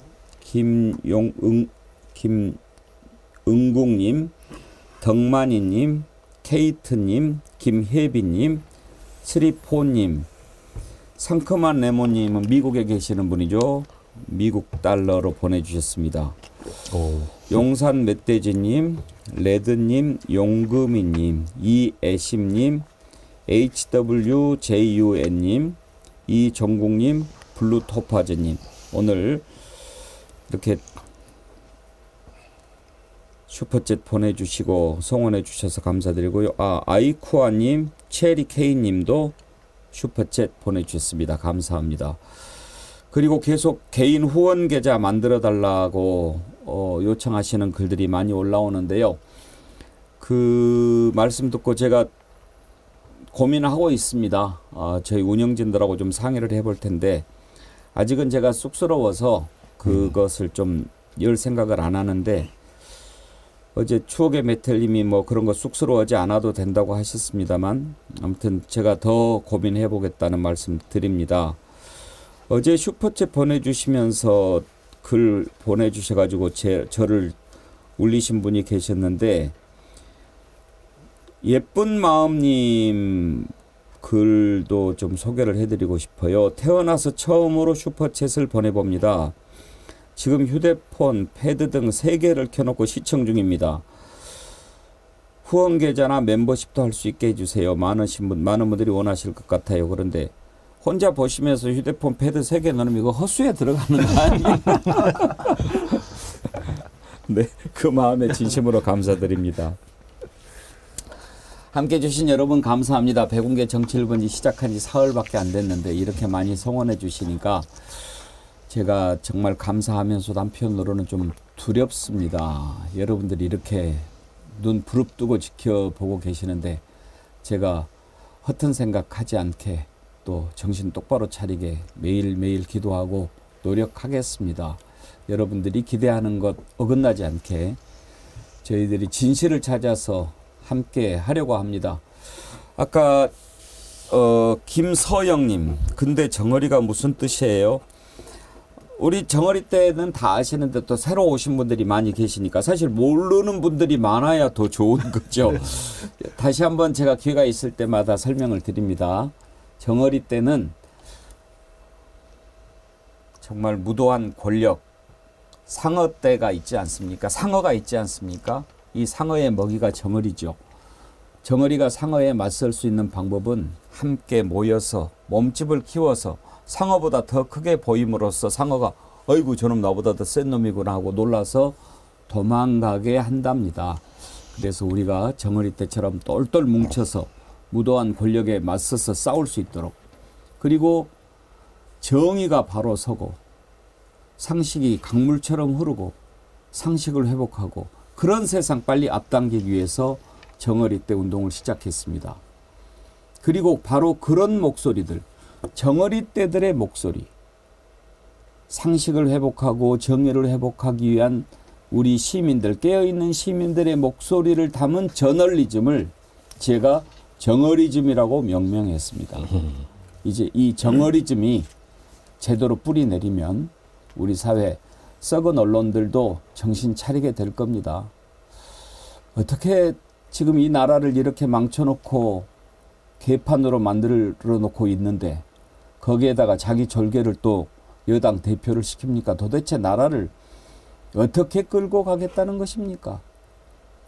김응국님, 덕만이님, 케이트님, 김혜빈님, 스리포님, 상큼한 레몬님은 미국에 계시는 분이죠. 미국 달러로 보내주셨습니다. 용산 멧돼지님, 레드님, 용금이님, 이애심님, HWJUN님, 이정국님, 블루토파즈님 오늘 이렇게 슈퍼챗 보내주시고 성원해 주셔서 감사드리고요. 아이쿠아님, 체리케이님도 슈퍼챗 보내주셨습니다. 감사합니다. 그리고 계속 개인 후원 계좌 만들어 달라고 요청하시는 글들이 많이 올라오는데요. 그 말씀 듣고 제가 고민하고 있습니다. 저희 운영진들하고 좀 상의를 해볼 텐데 아직은 제가 쑥스러워서 그것을 좀 열 생각을 안 하는데 어제 추억의 메텔님이 뭐 그런 거 쑥스러워하지 않아도 된다고 하셨습니다만 아무튼 제가 더 고민해 보겠다는 말씀 드립니다. 어제 슈퍼챗 보내주시면서 글 보내주셔가지고 저를 울리신 분이 계셨는데 예쁜 마음님 글도 좀 소개를 해드리고 싶어요. 태어나서 처음으로 슈퍼챗을 보내봅니다. 지금 휴대폰, 패드 등 3개를 켜놓고 시청 중입니다. 후원 계좌나 멤버십도 할 수 있게 해주세요. 많은 분들이 원하실 것 같아요. 그런데 혼자 보시면서 휴대폰, 패드 3개 넣으면 이거 허수에 들어가는 거 아니에요? 네, 그 마음에 진심으로 감사드립니다. 함께해 주신 여러분 감사합니다. 백운계 정치 1번지 시작한 지 사흘밖에 안 됐는데 이렇게 많이 성원해 주시니까 제가 정말 감사하면서도 한편으로는 좀 두렵습니다. 여러분들이 이렇게 눈 부릅뜨고 지켜보고 계시는데 제가 허튼 생각하지 않게 또 정신 똑바로 차리게 매일매일 기도하고 노력하겠습니다. 여러분들이 기대하는 것 어긋나지 않게 저희들이 진실을 찾아서 함께 하려고 합니다. 아까 김서영님, 근데 정어리가 무슨 뜻이에요? 우리 정어리 때는 다 아시는데 또 새로 오신 분들이 많이 계시니까 사실 모르는 분들이 많아야 더 좋은 거죠. 다시 한번 제가 기회가 있을 때마다 설명을 드립니다. 정어리 때는 정말 무도한 권력, 상어 때가 있지 않습니까? 상어가 있지 않습니까? 이 상어의 먹이가 정어리죠. 정어리가 상어에 맞설 수 있는 방법은 함께 모여서 몸집을 키워서 상어보다 더 크게 보임으로써 상어가 어이구 저놈 나보다 더 센 놈이구나 하고 놀라서 도망가게 한답니다. 그래서 우리가 정어리 때처럼 똘똘 뭉쳐서 무도한 권력에 맞서서 싸울 수 있도록, 그리고 정의가 바로 서고 상식이 강물처럼 흐르고 상식을 회복하고 그런 세상 빨리 앞당기기 위해서 정어리 때 운동을 시작했습니다. 그리고 바로 그런 목소리들, 정어리 때들의 목소리, 상식을 회복하고 정의를 회복하기 위한 우리 시민들, 깨어있는 시민들의 목소리를 담은 저널리즘을 제가 정어리즘이라고 명명했습니다. 이제 이 정어리즘이 제대로 뿌리 내리면 우리 사회 썩은 언론들도 정신 차리게 될 겁니다. 어떻게 지금 이 나라를 이렇게 망쳐놓고 개판으로 만들어 놓고 있는데 거기에다가 자기 절개를 또 여당 대표를 시킵니까? 도대체 나라를 어떻게 끌고 가겠다는 것입니까?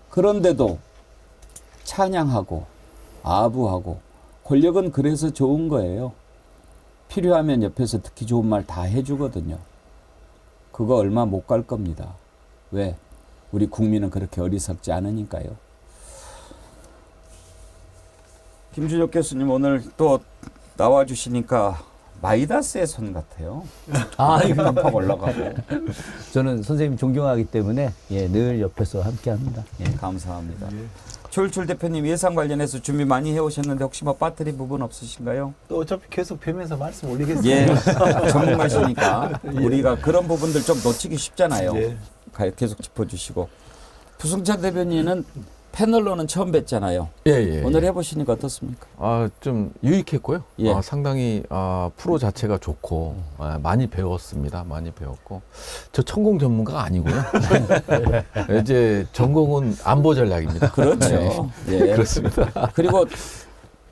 그런데도 찬양하고 아부하고, 권력은 그래서 좋은 거예요. 필요하면 옆에서 듣기 좋은 말 다 해주거든요. 그거 얼마 못 갈 겁니다. 왜? 우리 국민은 그렇게 어리석지 않으니까요. 김준혁 교수님 오늘 또 나와주시니까 마이다스의 손 같아요. 깜빡 올라가고. 저는 선생님 존경하기 때문에 늘 옆에서 함께합니다. 감사합니다. 조일출 대표님 예산 관련해서 준비 많이 해오셨는데 혹시 뭐 빠뜨리 부분 없으신가요? 또 어차피 계속 뵈면서 말씀 올리겠습니다. 예, 전문가시니까 우리가 그런 부분들 좀 놓치기 쉽잖아요. 예. 계속 짚어주시고. 부승찬 대변인은 패널로는 처음 뵀잖아요. 예. 오늘 해보시니까 어떻습니까? 좀 유익했고요. 예. 상당히 프로 자체가 좋고 많이 배웠습니다. 많이 배웠고 저 천공 전문가가 아니고요. 이제 전공은 안보 전략입니다. 그렇죠. 예. 예. 그렇습니다. 그리고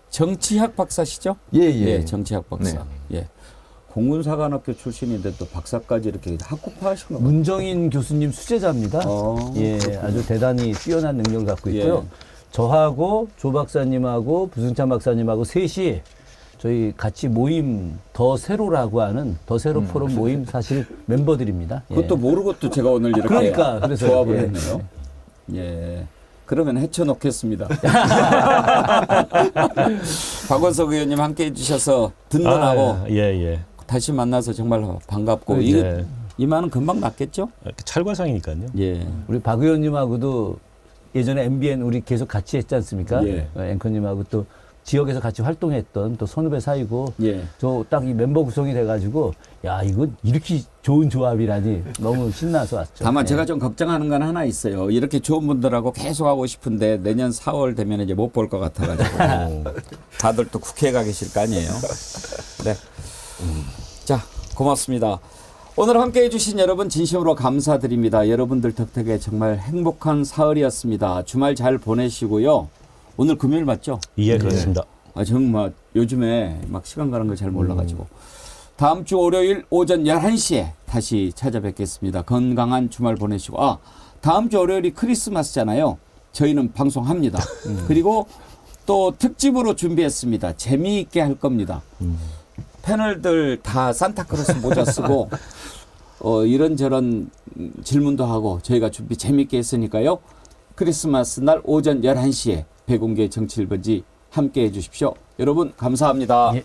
정치학 박사시죠? 예. 정치학 박사. 예. 공군사관학교 출신인데 또 박사까지 이렇게 학구파하신 거. 문정인 교수님 수제자입니다. 아주 대단히 뛰어난 능력을 갖고 있고요. 저하고 조 박사님하고 부승찬 박사님하고 셋이 저희 같이 모임 더 세로라고 하는 더 세로 포럼 모임 사실 멤버들입니다. 그것도 모르고 또 제가 오늘 이렇게 그래서 조합을 했네요. 예. 그러면 헤쳐놓겠습니다. 박원석 의원님 함께 해주셔서 든든하고 다시 만나서 정말 반갑고 이만은 금방 낫겠죠? 찰과상이니까요. 예. 우리 박 의원님하고도 예전에 MBN 우리 계속 같이 했지 않습니까? 예. 앵커님하고 또 지역에서 같이 활동했던 또 선후배 사이고 예. 저 딱 이 멤버 구성이 돼가지고 야 이거 이렇게 좋은 조합이라니 너무 신나서 왔죠. 다만 제가 좀 걱정하는 건 하나 있어요. 이렇게 좋은 분들하고 계속 하고 싶은데 내년 4월 되면 이제 못 볼 것 같아가지고 다들 또 국회에 가 계실 거 아니에요. 네. 자, 고맙습니다. 오늘 함께해 주신 여러분 진심으로 감사드립니다. 여러분들 덕택에 정말 행복한 사흘이었습니다. 주말 잘 보내시고요. 오늘 금요일 맞죠? 예, 그렇습니다. 아, 정말 요즘에 막 시간 가는 걸 잘 몰라가지고. 다음 주 월요일 오전 11시에 다시 찾아뵙겠습니다. 건강한 주말 보내시고. 아, 다음 주 월요일이 크리스마스잖아요. 저희는 방송합니다. 그리고 또 특집으로 준비했습니다. 재미있게 할 겁니다. 패널들 다 산타크로스 모자 쓰고 이런저런 질문도 하고 저희가 준비 재미있게 했으니까요. 크리스마스 날 오전 11시에 백운계 정치 1번지 함께해 주십시오. 여러분 감사합니다. 예.